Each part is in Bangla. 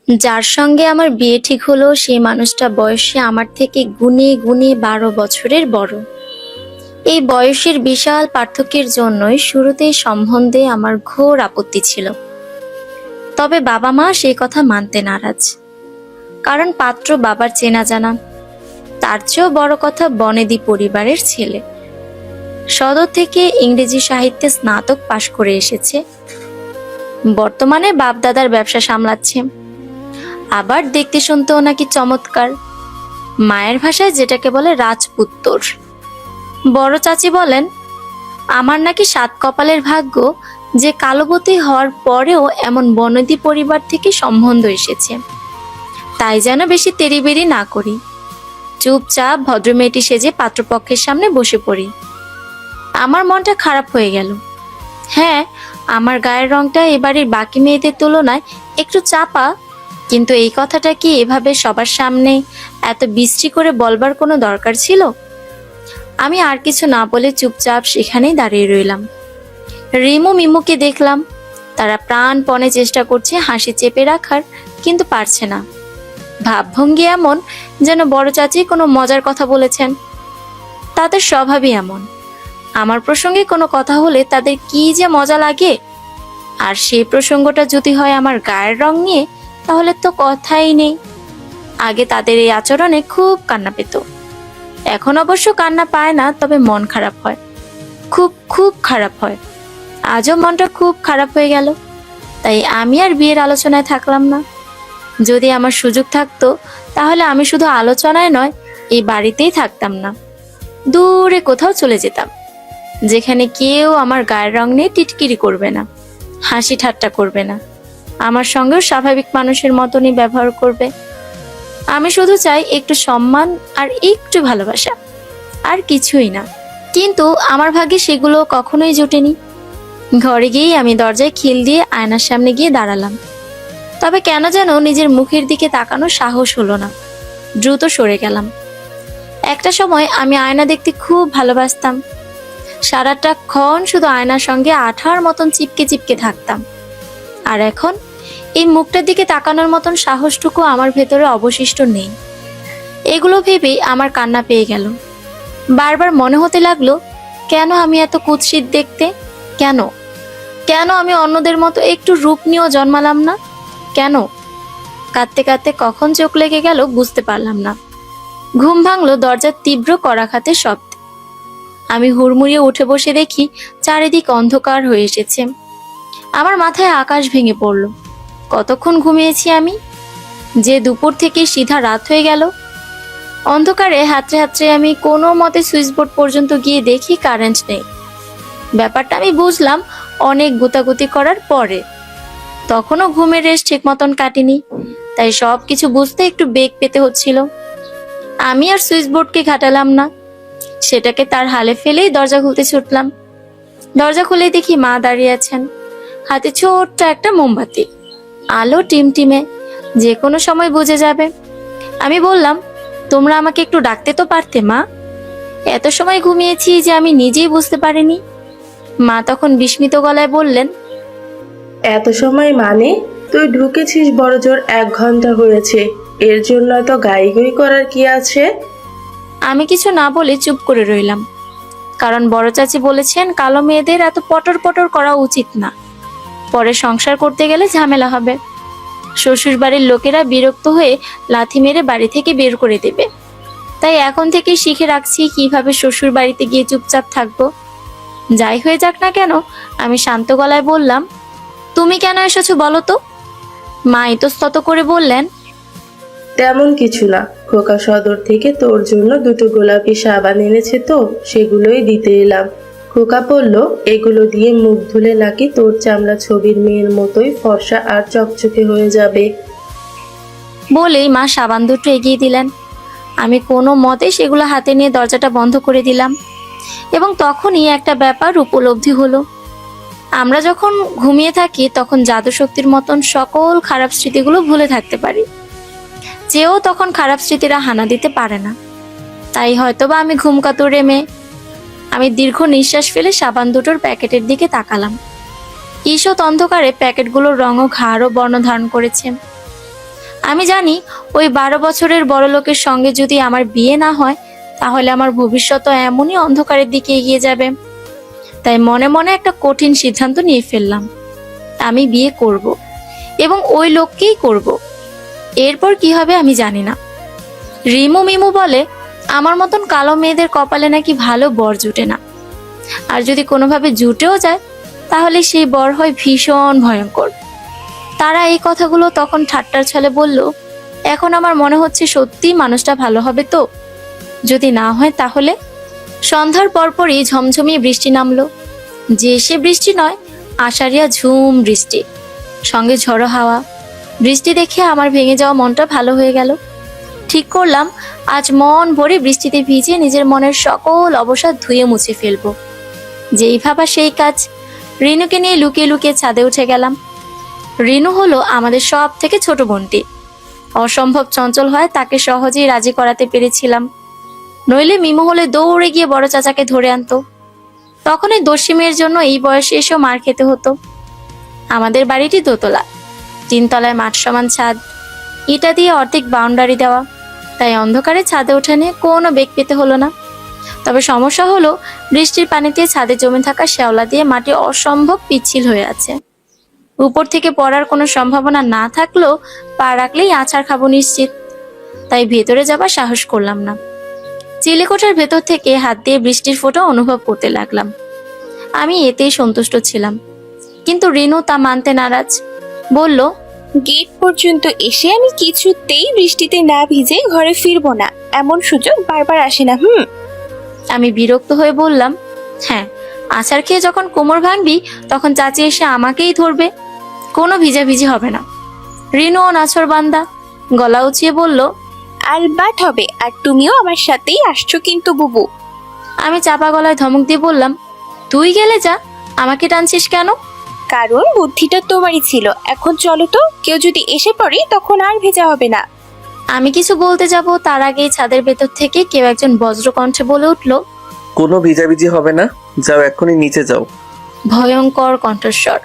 যার সঙ্গে আমার বিয়ে ঠিক হলো সেই মানুষটা বয়সে আমার থেকে গুণে গুণে 12 বছরের বড়। এই বয়সের বিশাল পার্থক্যের জন্যই শুরুতেই সম্বন্ধে আমার ঘোর আপত্তি ছিল। তবে বাবা মা সেই কথা মানতে নারাজ, কারণ পাত্র বাবার চেনা জানা। তার চেয়েও বড় কথা বনেদি পরিবারের ছেলে, সদর থেকে ইংরেজি সাহিত্যে স্নাতক পাশ করে এসেছে, বর্তমানে বাপদাদার ব্যবসা সামলাচ্ছে। আবার দেখতে শুনতেও নাকি চমৎকার, মায়ের ভাষায় যেটাকে বলে রাজপুত্তর। বড় চাচি বলেন আমার নাকি সাত কপালের ভাগ্য যে কালবতী হওয়ার পরেও এমন বনেদি পরিবার থেকে সম্বন্ধ এসেছে। তাই যেন বেশি তেড়িবেড়ি না করি, চুপচাপ ভদ্রমেয়েটি সেজে পাত্রপক্ষের সামনে বসে পড়ি। আমার মনটা খারাপ হয়ে গেল। হ্যাঁ, আমার গায়ের রংটা এবারের বাকি মেয়েদের তুলনায় একটু চাপা, কিন্তু এই কথাটা কি এভাবে সবার সামনে এত বিশ্রী করে বলবার কোনো দরকার ছিল? আমি আর কিছু না বলে চুপচাপ সেখানেই দাঁড়িয়ে রইলাম। রিমু মিমুকে দেখলাম, তারা প্রাণপণে চেষ্টা করছে হাসি চেপে রাখার, কিন্তু পারছে না। ভাবভঙ্গি এমন যেন বড় চাচি কোনো মজার কথা বলেছেন। তাদের স্বভাবই এমন, আমার প্রসঙ্গে কোনো কথা হলে তাদের কি যে মজা লাগে। আর সেই প্রসঙ্গটা যদি হয় আমার গায়ের রং নিয়ে, তাহলে তো কথাই নেই। আগে তাদের এই আচরণে খুব কান্না পেত, এখন অবশ্য কান্না পায় না, তবে মন খারাপ হয়, খুব খুব খারাপ হয়। আজও মনটা খুব খারাপ হয়ে গেল। তাই আমি আর বিয়ের আলোচনায় থাকলাম না। যদি আমার সুযোগ থাকতো, তাহলে আমি শুধু আলোচনায় নয়, এই বাড়িতেই থাকতাম না, দূরে কোথাও চলে যেতাম, যেখানে কেউ আমার গায়ের রং নিয়ে টিটকিরি করবে না, হাসি ঠাট্টা করবে না, আমার সঙ্গেও স্বাভাবিক মানুষের মতনই ব্যবহার করবে। আমি শুধু চাই একটু সম্মান আর একটু ভালোবাসা, আর কিছুই না। কিন্তু আমার ভাগ্যে সেগুলো কখনোই জোটেনি। ঘরে গিয়েই আমি দরজায় খিল দিয়ে আয়নার সামনে গিয়ে দাঁড়ালাম। তবে কেন যেন নিজের মুখের দিকে তাকানোর সাহস হলো না, দ্রুত সরে গেলাম। একটা সময় আমি আয়না দেখতে খুব ভালোবাসতাম, সারাটাক্ষণ শুধু আয়নার সঙ্গে আঠার মতন চিপকে চিপকে থাকতাম। আর এখন এই মুখটার দিকে তাকানোর মতন সাহসটুকু আমার ভেতরে অবশিষ্ট নেই। এগুলো ভেবেই আমার কান্না পেয়ে গেল। বারবার মনে হতে লাগলো, কেন আমি এত কুৎসিত দেখতে? কেন কেন আমি অন্যদের মতো একটু রূপ নিয়েও জন্মালাম না? কেন? কাঁদতে কাঁদতে কখন চোখ লেগে গেল বুঝতে পারলাম না। ঘুম ভাঙলো দরজার তীব্র কড়াঘাতের শব্দে। আমি হুড়মুড়িয়ে উঠে বসে দেখি চারিদিক অন্ধকার হয়ে এসেছে। আমার মাথায় আকাশ ভেঙে পড়ল। কতক্ষণ ঘুমিয়েছি আমি, যে দুপুর থেকে সিধা রাত হয়ে গেল। অন্ধকারে হাতড়ে হাতড়ে আমি কোনো মতে সুইচ বোর্ড পর্যন্ত গিয়ে দেখি কারেন্ট নেই। ব্যাপারটা আমি বুঝলাম অনেক গুতাগুতি করার পরে। তখনও ঘুমের রেশ ঠিক মতন কাটেনি, তাই সব কিছু বুঝতে একটু বেগ পেতে হচ্ছিল। আমি আর সুইচ বোর্ডকে ঘাটালাম না, সেটাকে তার হালে ফেলেই দরজা খুলতে ছুটলাম। দরজা খুলেই দেখি মা দাঁড়িয়ে আছেন, হাতে ছোট্ট একটা মোমবাতি, আলো টিমটিমে, যে কোনো সময় বুঝে যাবে। আমি বললাম, তোমরা আমাকে একটু ডাকতে তো পারতে মা, এত সময় ঘুমিয়েছি যে আমি নিজেই বুঝতে পারিনি। মা তখন বিস্মিত গলায় বললেন, এত সময় মানে? তুই ঢুকেছিস বড়জোর 1 ঘন্টা হয়েছে, এর জন্য এত গাইগুই করার কি আছে? আমি কিছু না বলে চুপ করে রইলাম, কারণ বড় চাচি বলেছেন কালো মেয়েদের এত পটর পটর করা উচিত না, পরে সংসার করতে গেলে ঝামেলা হবে। শ্বশুর বাড়ির লোকেরা বিরক্ত হয়ে লাথি মেরে বাড়ি থেকে বের করে দেবে। তাই এখন থেকে শিখে রাখছি কিভাবে শ্বশুর বাড়িতে গিয়ে চুপচাপ থাকবো। যাই হয়ে যাক না কেন, আমি শান্ত গলায় বললাম, তুমি কেন এসেছো বলো তো? মা ইতস্তত করে বললেন, তেমন কিছু না, খোকা সদর থেকে তোর জন্য 2টো গোলাপি সাবান এনেছে তো, সেগুলোই দিতে এলাম। খোকা বলল এগুলো দিয়ে মুখ ধুলে নাকি তোর চামড়া ছবির মেয়ের মতোই ফর্সা আর চকচকে হয়ে যাবে। বলেই মা সাবান দুটো এগিয়ে দিলেন। আমি কোনো মতে সেগুলো হাতে নিয়ে দরজাটা বন্ধ করে দিলাম, এবং তখনই একটা ব্যাপার উপলব্ধি হলো। আমরা যখন ঘুমিয়ে থাকি তখন জাদু শক্তির মতন সকল খারাপ স্মৃতিগুলো ভুলে থাকতে পারি, যেও তখন খারাপ স্মৃতিরা হানা দিতে পারে না। তাই হয়তোবা আমি ঘুমকাতুরে মেয়ে। আমি দীর্ঘ নিঃশ্বাস ফেলে সাবান দুটোর প্যাকেটের দিকে তাকালাম। ঈষৎ অন্ধকারে প্যাকেটগুলোর রঙও ঘাড় ও বর্ণ ধারণ করেছে। আমি জানি ওই 12 বছরের বড় লোকের সঙ্গে যদি আমার বিয়ে না হয় তাহলে আমার ভবিষ্যৎ এমনই অন্ধকারের দিকে এগিয়ে যাবে। তাই মনে মনে একটা কঠিন সিদ্ধান্ত নিয়ে ফেললাম, আমি বিয়ে করব এবং ওই লোককেই করব। এরপর কি হবে আমি জানি না। রিমু মিমু বলে আমার মতন কালো মেয়েদের কপালে নাকি ভালো বর জুটে না, আর যদি কোনোভাবে জুটেও যায় তাহলে সেই বর হয় ভীষণ ভয়ঙ্কর। তারা এই কথাগুলো তখন ঠাট্টার ছলে বলল। এখন আমার মনে হচ্ছে সত্যি মানুষটা ভালো হবে তো, যদি না হয় তাহলে। সন্ধ্যার পরপরই ঝমঝমিয়ে বৃষ্টি নামলো, যে সে বৃষ্টি নয়, আষাঢ়িয়া ঝুম বৃষ্টি, সঙ্গে ঝড়ো হাওয়া। বৃষ্টি দেখে আমার ভেঙে যাওয়া মনটা ভালো হয়ে গেল। ঠিক করলাম আজ মন ভরে বৃষ্টিতে ভিজে নিজের মনের সকল অবসাদ ধুয়ে মুছে ফেলবো। যেই ভাবা সেই কাজ। রিনুকে নিয়ে লুকিয়ে লুকিয়ে ছাদে উঠে গেলাম। রিনু হলো আমাদের সব থেকে ছোট বোনটি। অসম্ভব চঞ্চল হয় তাকে সহজেই রাজি করাতে পেরেছিলাম, নইলে মিমু হলে দৌড়ে গিয়ে বড় চাচাকে ধরে আনতো। তখন এই দস্যি মেয়ের জন্য এই বয়সে এসেও মার খেতে হতো। আমাদের বাড়িটি দোতলা, 3 তলায় মাঠ সমান ছাদ, ইটা দিয়ে অর্ধেক বাউন্ডারি দেওয়া, তাই অন্ধকারে ছাদে ওঠা নিয়ে কোনো বেগ পেতে হলো না। তবে সমস্যা হলো বৃষ্টির পানিতে ছাদে জমে থাকা শ্যাওলা দিয়ে মাটি অসম্ভব পিচ্ছিল হয়ে আছে। উপর থেকে পড়ার কোনো সম্ভাবনা না থাকলেও পা রাখলেই আছাড় খাবো নিশ্চিত, তাই ভেতরে যাবার সাহস করলাম না। চিলেকোঠার ভেতর থেকে হাত দিয়ে বৃষ্টির ফোঁটা অনুভব করতে লাগলাম। আমি এতেই সন্তুষ্ট ছিলাম, কিন্তু রিনু তা মানতে নারাজ। বলল, গেট পর্যন্ত এসে আমি কিছুতেই বৃষ্টিতে না ভিজে ঘরে ফিরবো না, এমন সুযোগ বারবার আসে না। আমি বিরক্ত হয়ে বললাম, হ্যাঁ, আছাড় খেয়ে যখন কোমর ভাঙবি তখন চাচি এসে আমাকেই ধরবে, কোনো ভিজাভিজি হবে না। রিনু ও নাছরবান্দা, গলা উঁচিয়ে বলল, আলবাট হবে, আর তুমিও আমার সাথেই আসছো কিন্তু বুবু। আমি চাপা গলায় ধমক দিয়ে বললাম, তুই গেলে যা, আমাকে টানছিস কেন? কারণ বুদ্ধিটা তোমারই ছিল, এখন চলো তো, কেউ যদি এসে পড়ে তখন আর ভেজা হবে না। আমি কিছু বলতে যাব তার আগেই ছাদের ভেতর থেকে কেউ একজন বজ্রকণ্ঠে বলে উঠল, কোনো ভিজাভিজি হবে না, যাও এক্ষুনি নিচে যাও। ভয়ঙ্কর কণ্ঠস্বর।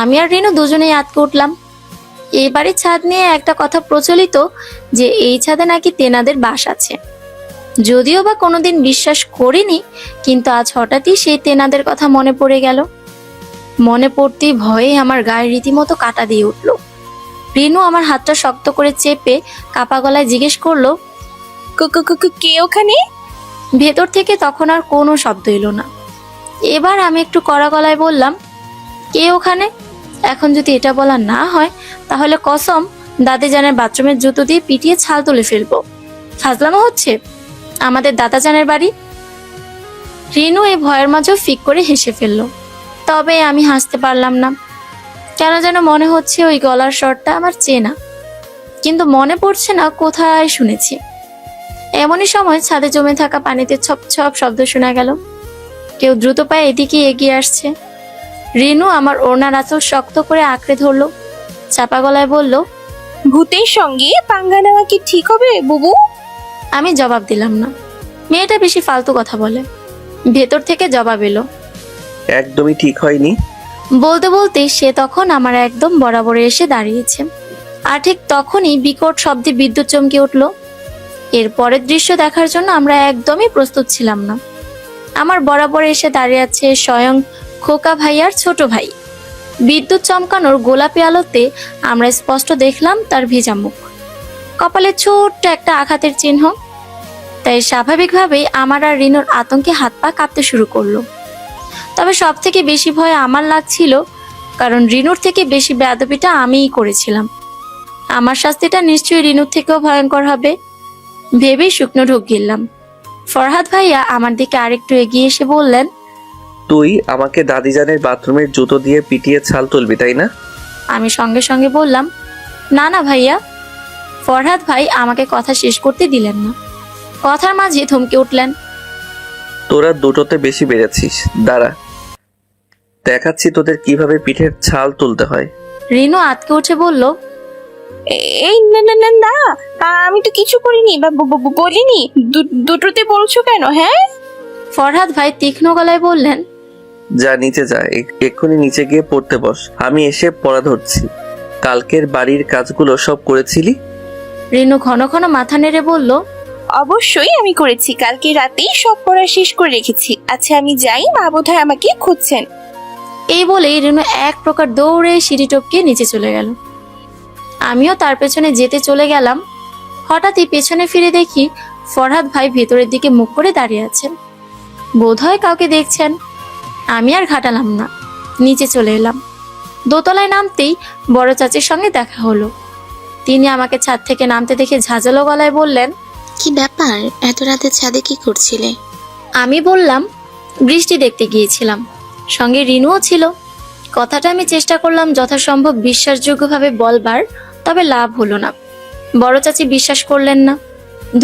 আমি আর রিনু দুজনেই আঁতকে উঠলাম। এই বাড়ির ছাদ নিয়ে একটা কথা প্রচলিত যে এই ছাদে নাকি তেনাদের বাস আছে। যদিও বা কোনোদিন বিশ্বাস করিনি, কিন্তু আজ হঠাৎই সেই তেনাদের কথা মনে পড়ে গেল। মনে পড়তেই ভয়ে আমার গায়ে রীতিমতো কাটা দিয়ে উঠল। রিনু আমার হাতটা শক্ত করে চেপে কাপা গলায় জিজ্ঞেস করলো, কে ওখানে? ভেতর থেকে তখন আর কোনো শব্দ এলো না। এবার আমি একটু কড়া গলায় বললাম, কে ওখানে? এখন যদি এটা বলা না হয় তাহলে কসম দাদিজানের বাথরুমের জুতো দিয়ে পিটিয়ে ছাল তুলে ফেলবো। ফাজলামো হচ্ছে? আমাদের দাদাজানের বাড়ি। রিনু এই ভয়ের মাঝেও ফিক করে হেসে ফেললো। তবে আমি হাসতে পারলাম না। কেন যেন মনে হচ্ছে ওই গলার স্বরটা আমার চেনা, কিন্তু মনে পড়ছে না কোথায় শুনেছি। এমনই সময় ছাদে জমে থাকা পানিতে ছপ ছপ শব্দ শোনা গেল। কেউ দ্রুত পায়ে এদিকে এগিয়ে আসছে। রিনু আমার ওড়নার আঁচল শক্ত করে আঁকড়ে ধরলো, চাপা গলায় বলল, ভূতের সঙ্গে পাঙ্গা নেওয়া কি ঠিক হবে বুবু? আমি জবাব দিলাম না। মেয়েটা বেশি ফালতু কথা বলে। ভেতর থেকে জবাব এলো, একদমই ঠিক হয়নি। বলতে বলতে সে তখন আমার একদম বরাবরে এসে দাঁড়িয়েছে। আর ঠিক তখনই বিকট শব্দে বিদ্যুৎ চমকে উঠল। এর পরের দৃশ্য দেখার জন্য আমরা একদমই প্রস্তুত ছিলাম না। আমার বরাবর এসে দাঁড়িয়ে আছে স্বয়ং খোকা ভাইয়ার ছোট ভাই। বিদ্যুৎ চমকানোর গোলাপি আলোতে আমরা স্পষ্ট দেখলাম তার ভেজা মুখ, কপালে ছোট্ট একটা আঘাতের চিহ্ন। তাই স্বাভাবিকভাবেই আমার আর রিনুর আতঙ্কে হাত পা কাঁপতে শুরু করলো। তবে সব থেকে বেশি ভয় আমার লাগছিল, কারণ রিনুর থেকে বেশি বেয়াদবিটা আমিই করেছিলাম। আমার শাস্তিটা নিশ্চয়ই রিনুর থেকেও ভয়ঙ্কর হবে ভেবেই শুকনো ঢোক গিললাম। ফরহাদ ভাইয়া আমার দিকে আরেকটু এগিয়ে এসে বললেন, তুই আমাকে দাদিজানের বাথরুমের জুতো দিয়ে পিটিয়ে ছাল তুলবি, তাই না? আমি সঙ্গে সঙ্গে বললাম, না না ভাইয়া। ফরহাদ ভাই আমাকে কথা শেষ করতে দিলেন না, কথার মাঝে থমকে উঠলেন। তোরা দুটোতে বেশি বেড়েছিস, দাঁড়া দেখাচ্ছি তোদের কিভাবে পিঠের ছাল তুলতে হয়। রিনু আতকে উঠে বলল, এই না না না না, আমি তো কিছু করিনি বা বলিনি। দুটোতে বলছো কেন? হ্যাঁ, ফরহাদ ভাই তীক্ষ্ণ গলায় বললেন, যা নিচে যা, এক্ষুনি নিচে গিয়ে পড়তে বস, আমি এসে পড়া ধরছি। কালকের বাড়ির কাজগুলো সব করেছিলি? রিনু ঘন ঘন মাথা নেড়ে বলল, অবশ্যই আমি করেছি, কালকে রাতেই সব পড়া শেষ করে রেখেছি। আচ্ছা আমি যাই, মা বোধহয় আমাকে খুঁজছেন। এই বলেই রিনু এক প্রকার দৌড়ে সিঁড়ি টপকে নিচে চলে গেল। আমিও তার পেছনে যেতে চলে গেলাম। হঠাৎই পেছনে ফিরে দেখি ফরহাদ ভাই ভেতরের দিকে মুখ করে দাঁড়িয়ে আছেন। বোধহয় কাউকে দেখছেন। আমি আর ঘাটালাম না, নিচে চলে এলাম। দোতলায় নামতেই বড় চাচির সঙ্গে দেখা হলো। তিনি আমাকে ছাদ থেকে নামতে দেখে ঝাঁঝালো গলায় বললেন, কি ব্যাপার, এত রাতে ছাদে কি করছিলে? আমি বললাম, বৃষ্টি দেখতে গিয়েছিলাম, সঙ্গে রিনুও ছিল। কথাটা আমি চেষ্টা করলাম যথাসম্ভব বিশ্বাসযোগ্যভাবে বলবার, তবে লাভ হলো না। বড় চাচি বিশ্বাস করলেন না,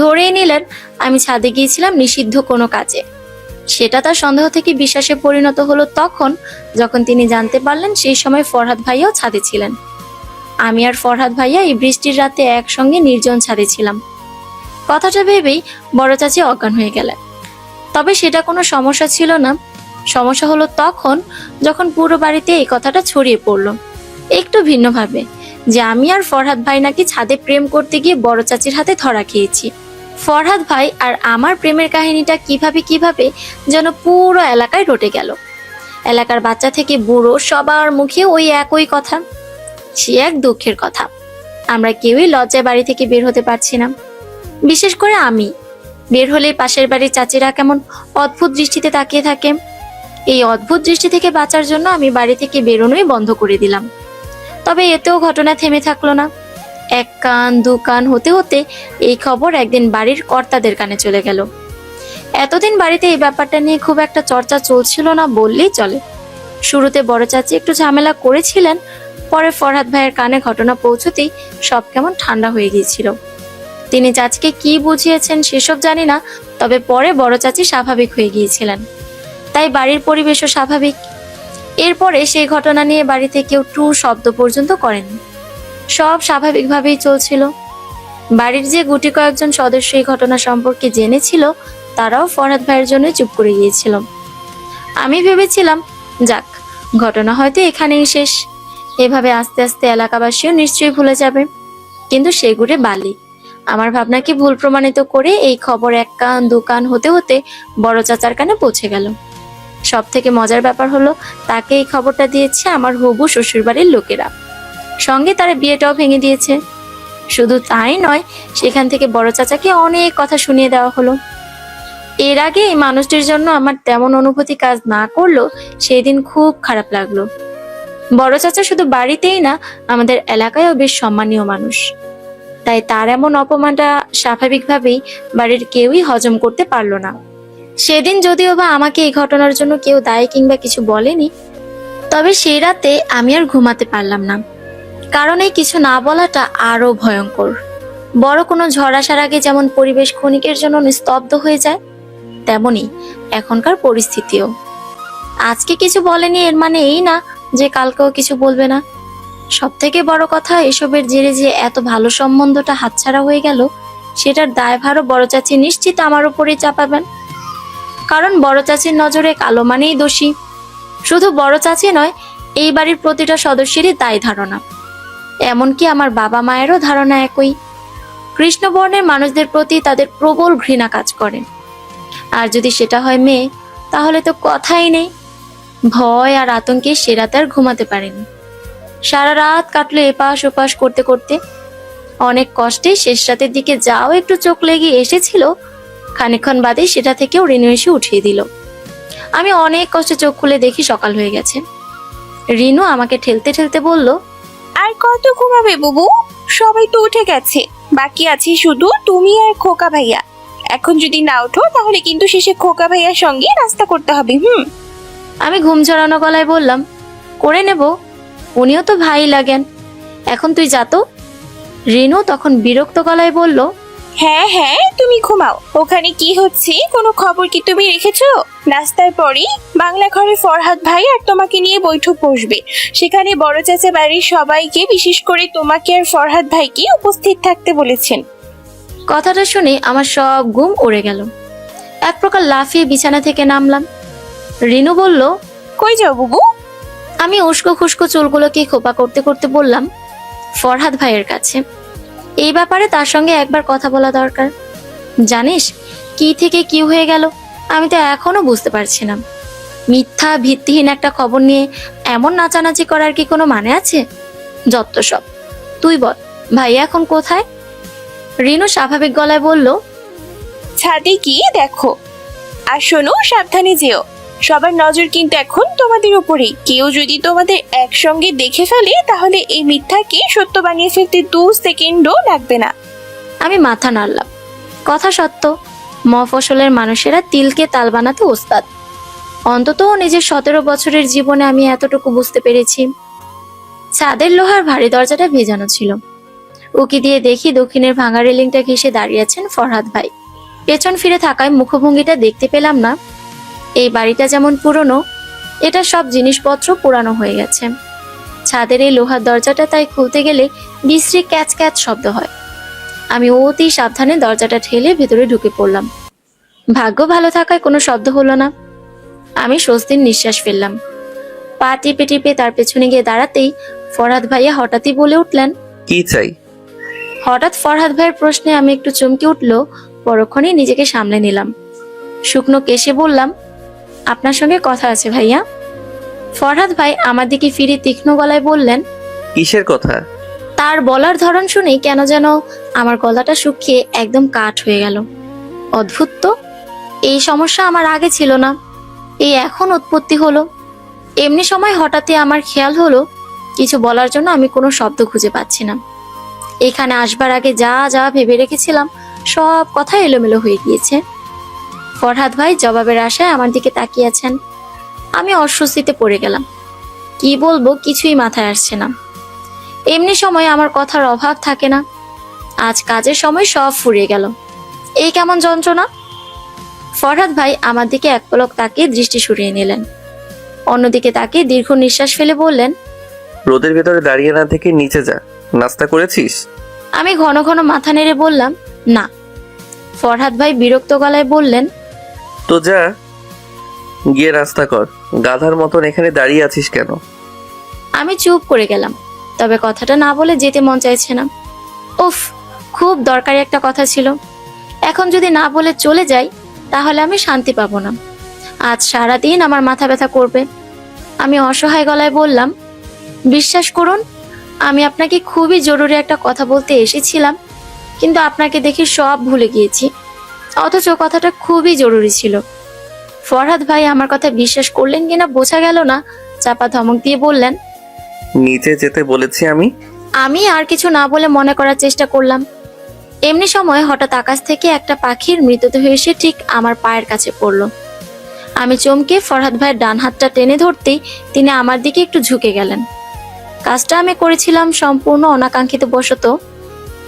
ধরেই নিলেন আমি ছাদে গিয়েছিলাম নিষিদ্ধ কোনো কাজে। সেটা তার সন্দেহ থেকে বিশ্বাসে পরিণত হলো তখন যখন তিনি জানতে পারলেন সেই সময় ফরহাদ ভাইয়াও ছাদে ছিলেন। আমি আর ফরহাদ ভাইয়া এই বৃষ্টির রাতে একসঙ্গে নির্জন ছাদে ছিলাম। কথাটা ভেবেই বড় চাচি অজ্ঞান হয়ে গেলেন। তবে সেটা কোনো সমস্যা ছিল না। সমস্যা হলো তখন যখন পুরো বাড়িতে এই কথাটা ছড়িয়ে পড়লো, একটু ভিন্নভাবে, যে আমি আর ফরহাদ ভাই নাকি ছাদে প্রেম করতে গিয়ে বড় চাচির হাতে ধরা খেয়েছি। ফরহাদ ভাই আর আমার প্রেমের কাহিনীটা কিভাবে যেন পুরো এলাকায় রটে গেল। এলাকার বাচ্চা থেকে বুড়ো সবার মুখে ওই একই কথা। সে এক দুঃখের কথা। আমরা কেউই লজ্জায় বাড়ি থেকে বের হতে পারছি না। বিশেষ করে আমি। বের হলেই পাশের বাড়ির চাচিরা কেমন অদ্ভুত দৃষ্টিতে তাকিয়ে থাকে। এই অদ্ভুত দৃষ্টি থেকে বাঁচার জন্য আমি বাড়ি থেকে বেরোনোই বন্ধ করে দিলাম। তবে এতেও ঘটনা থেমে থাকলো না। এক কান দু কান হতে হতে এই খবর একদিন বাড়ির কর্তাদের কানে চলে গেল। এতদিন বাড়িতে এই ব্যাপারটা নিয়ে খুব একটা চর্চা চলছিল না বললেই চলে। শুরুতে বড় চাচি একটু ঝামেলা করেছিলেন, পরে ফরহাদ ভাইয়ের কানে ঘটনা পৌঁছতেই সব কেমন ঠান্ডা হয়ে গিয়েছিল। তিনি চাচিকে কি বুঝিয়েছেন সেসব জানি না, তবে পরে বড় চাচি স্বাভাবিক হয়ে গিয়েছিলেন, তাই বাড়ির পরিবেশও স্বাভাবিক। এরপরে সেই ঘটনা নিয়ে বাড়িতে কেউ টু শব্দ পর্যন্ত করেনি। সব স্বাভাবিকভাবেই চলছিল। বাড়ির যে গুটি কয়েকজন সদস্য এই ঘটনা সম্পর্কে জেনেছিল তারাও ফরহাদ ভাইয়ের জন্য চুপ করে গিয়েছিল। আমি ভেবেছিলাম, যাক, ঘটনা হয়তো এখানেই শেষ। এভাবে আস্তে আস্তে এলাকাবাসীও নিশ্চয়ই ভুলে যাবে। কিন্তু সেগুড়ে বালি। আমার ভাবনাকে ভুল প্রমাণিত করে এই খবর এক কান দু কান হতে হতে বড় চাচার কানে পৌঁছে গেল। সব থেকে মজার ব্যাপার হলো, তাকে এই খবরটা দিয়েছে আমার হবু শ্বশুরবাড়ির লোকেরা। সঙ্গে তারা বিয়েটাও ভেঙে দিয়েছে। শুধু তাই নয়, সেখান থেকে বড় চাচাকে অনেক কথা শুনিয়ে দেওয়া হলো। এর আগে এই মানুষটির জন্য আমার তেমন অনুভূতি কাজ না করলেও সেই দিন খুব খারাপ লাগলো। বড় চাচা শুধু বাড়িতেই না, আমাদের এলাকায়ও বেশ সম্মানীয় মানুষ। তাই তার এমন অপমানটা স্বাভাবিকভাবেই বাড়ির কেউই হজম করতে পারলো না। সেদিন যদিও বা আমাকে এই ঘটনার জন্য কেউ দায়ী কিংবা কিছু বলেনি, তবে সেই রাতে আমি আর ঘুমাতে পারলাম না। কারণ এই কিছু না বলাটা আরো ভয়ঙ্কর। বড় কোনো ঝড় আসার আগে যেমন পরিবেশ ক্ষণিকের জন্য নিস্তব্ধ হয়ে যায়, তেমনি এখনকার পরিস্থিতিও। আজকে কিছু বলেনি এর মানে এই না যে কালকেও কিছু বলবে না। সব থেকে বড় কথা, এসবের জেরে যে এত ভালো সম্বন্ধটা হাতছাড়া হয়ে গেল, সেটার দায়ভারও বড় চাচি নিশ্চিত আমার উপরেই চাপাবেন। কারণ বড় চাচির নজরে কালো মানেই দোষী। শুধু বড় চাচি নয়, এই বাড়ির প্রতিটা সদস্যেরই তাই ধারণা। এমনকি আমার বাবা মায়েরও ধারণা একই। কৃষ্ণবর্ণের মানুষদের প্রতি তাদের প্রবল ঘৃণা কাজ করে। আর যদি সেটা হয় মেয়ে, তাহলে তো কথাই নেই। ভয় আর আতঙ্কে সে রাতে আর ঘুমাতে পারেনি। সারা রাত কাটলো এপাশ ওপাশ করতে করতে। অনেক কষ্টে শেষ রাতের দিকে যাও একটু চোখ লেগে এসেছিল, খানিকক্ষণ বাদে সেটা থেকেও রিনু এসে উঠিয়ে দিল। আমি অনেক কষ্টে চোখ খুলে দেখি সকাল হয়ে গেছে। রিনু আমাকে ঠেলতে ঠেলতে বলল, আর কত ঘুমাবে বুবু? সবাই তো উঠে গেছে, বাকি আছে শুধু তুমি আর খোকা ভাইয়া। এখন যদি না ওঠো তাহলে কিন্তু শেষে খোকা ভাইয়ার সঙ্গে নাস্তা করতে হবে। আমি ঘুম ঝরানো গলায় বললাম, করে নেব, উনিও তো ভাই লাগেন, এখন তুই যা তো। রিনু তখন বিরক্ত গলায় বলল, হ্যাঁ হ্যাঁ, তুমি ঘুমাও। ওখানে কি হচ্ছে কোনো খবর কি তুমি রেখেছো? নাস্তার পরেই বাংলা ঘরে ফরহাদ ভাই আর তোমাকে নিয়ে বৈঠক বসবে। সেখানে বড় চাচা বাড়ির সবাইকে, বিশেষ করে তোমাকে আর ফরহাদ ভাইকে উপস্থিত থাকতে বলেছেন। কথাটা শুনে আমার সব ঘুম উড়ে গেল। এক প্রকার লাফিয়ে বিছানা থেকে নামলাম। রিনু বলল, কই যাও বুবু? আমি উস্কো খুস্কো চুলগুলোকে খোপা করতে করতে বললাম, ফরহাদ ভাইয়ের কাছে। এই ব্যাপারে তার সঙ্গে একবার কথা বলা দরকার। জানিস কি থেকে কি হয়ে গেল আমি তো এখনো বুঝতে পারছি না। মিথ্যা ভিত্তিহীন একটা খবর নিয়ে এমন নাচানাচি করার কি কোনো মানে আছে? যত সব। তুই বল ভাইয়া এখন কোথায়? রিনু স্বাভাবিক গলায় বলল, ছাদে গিয়ে দেখো। আর শোনো, সাবধানে যেও। সবার নজর কিন্তু এখন তোমাদের উপরে। কেউ যদি তোমাদের একসঙ্গে দেখে ফেলে তাহলে এই মিথ্যাকে সত্য বানিয়ে ফেলতে 2 সেকেন্ডও লাগবে না। আমি মাথা নাড়লাম। কথা সত্য, মফস্বলের মানুষেরা তিলকে তাল বানাতে ওস্তাদ। অন্তত নিজের 17 বছরের জীবনে আমি এতটুকু বুঝতে পেরেছি। ছাদের লোহার ভারী দরজাটা ভেজানো ছিল। উকি দিয়ে দেখি দক্ষিণের ভাঙা রেলিংটা ঘেঁষে দাঁড়িয়ে আছেন ফরহাদ ভাই। পেছন ফিরে থাকায় মুখভঙ্গিটা দেখতে পেলাম না। এই বাড়িটা যেমন পুরনো, এটা সব জিনিসপত্র পুরানো হয়ে গেছে। ছাদের এই লোহার দরজাটা তাই খুলতে গেলে বিশ্রী ক্যাচ ক্যাচ শব্দ হয়। আমি অতি সাবধানে দরজাটা ঠেলে ভেতরে ঢুকে পড়লাম। ভাগ্য ভালো থাকায় কোনো শব্দ হলো না। আমি স্বস্তির নিঃশ্বাস ফেললাম। পা টিপে টিপে তার পেছনে গিয়ে দাঁড়াতেই ফরহাদ ভাইয়া হঠাৎই বলে উঠলেন। কি চাই? হঠাৎ ফরহাদ ভাইয়ের প্রশ্নে আমি একটু চমকে উঠলো। পরক্ষণেই নিজেকে সামলে নিলাম। শুকনো কেশে বললাম, আপনার সঙ্গে কথা আছে ভাইয়া। ফরহাদ ভাই আমার দিকে ফিরে তীক্ষ্ণ গলায় বললেন, কিসের কথা? তার বলার ধরন শুনেই কেন যেন আমার গলাটা শুকিয়ে একদম কাঠ হয়ে গেল। অদ্ভুত তো, এই সমস্যা আমার আগে ছিল না, এই এখন উৎপত্তি হলো। এমনি সময় হঠাৎই আমার খেয়াল হলো কিছু বলার জন্য আমি কোনো শব্দ খুঁজে পাচ্ছি না। এখানে আসবার আগে যা যা ভেবে রেখেছিলাম সব কথা এলোমেলো হয়ে গিয়েছে। ফরহাদ ভাই জবাবের আশায় আমার দিকে তাকিয়ে আছেন। আমি অস্বস্তিতে পড়ে গেলাম। কি বলবো কিছুই মাথায় আসছে না। এমনি সময় আমার কথার অভাব থাকে না। আজ কাজের সময় সব ফুরিয়ে গেল। এই কেমন যন্ত্রণা। ফরহাদ ভাই আমার দিকে এক পলক তাকিয়ে দৃষ্টি সরিয়ে নিলেন। অন্যদিকে তাকিয়ে দীর্ঘ নিঃশ্বাস ফেলে বললেন, রোদের ভেতরে দাঁড়িয়ে না থেকে নিচে যা। নাস্তা করেছিস? আমি ঘন ঘন মাথা নেড়ে বললাম, না। ফরহাদ ভাই বিরক্ত গলায় বললেন, তো যা, গিয়ে নাস্তা কর। গাধার মতন এখানে দাঁড়িয়ে আছিস কেন? আমি চুপ করে গেলাম। তবে কথাটা না বলে যেতে মন চাইছে না। উফ, খুব দরকারি একটা কথা ছিল। এখন যদি না বলে চলে যাই তাহলে আমি শান্তি পাবো না। আজ সারাদিন আমার মাথা ব্যথা করবে। আমি অসহায় গলায় বললাম, বিশ্বাস করুন, আমি আপনাকে খুবই জরুরি একটা কথা বলতে এসেছিলাম, কিন্তু আপনাকে দেখে সব ভুলে গিয়েছি। অথচ কথাটা খুবই জরুরি ছিল। ফরহাদ ভাই আমার কথা বিশ্বাস করলেন কিনা বোঝা গেল না। চাপা ধমক দিয়ে বললেন, নিচে যেতে বলেছি আমি। আমি আর কিছু না বলে মনে করার চেষ্টা করলাম। এমনি সময় হঠাৎ আকাশ থেকে একটা পাখির মৃতদেহ এসে ঠিক আমার পায়ের কাছে পড়ল। আমি চমকে ফরহাদ ভাইয়ের ডান হাতটা টেনে ধরতেই তিনি আমার দিকে একটু ঝুঁকে গেলেন। কাজটা আমি করেছিলাম সম্পূর্ণ অনাকাঙ্ক্ষিত বশত,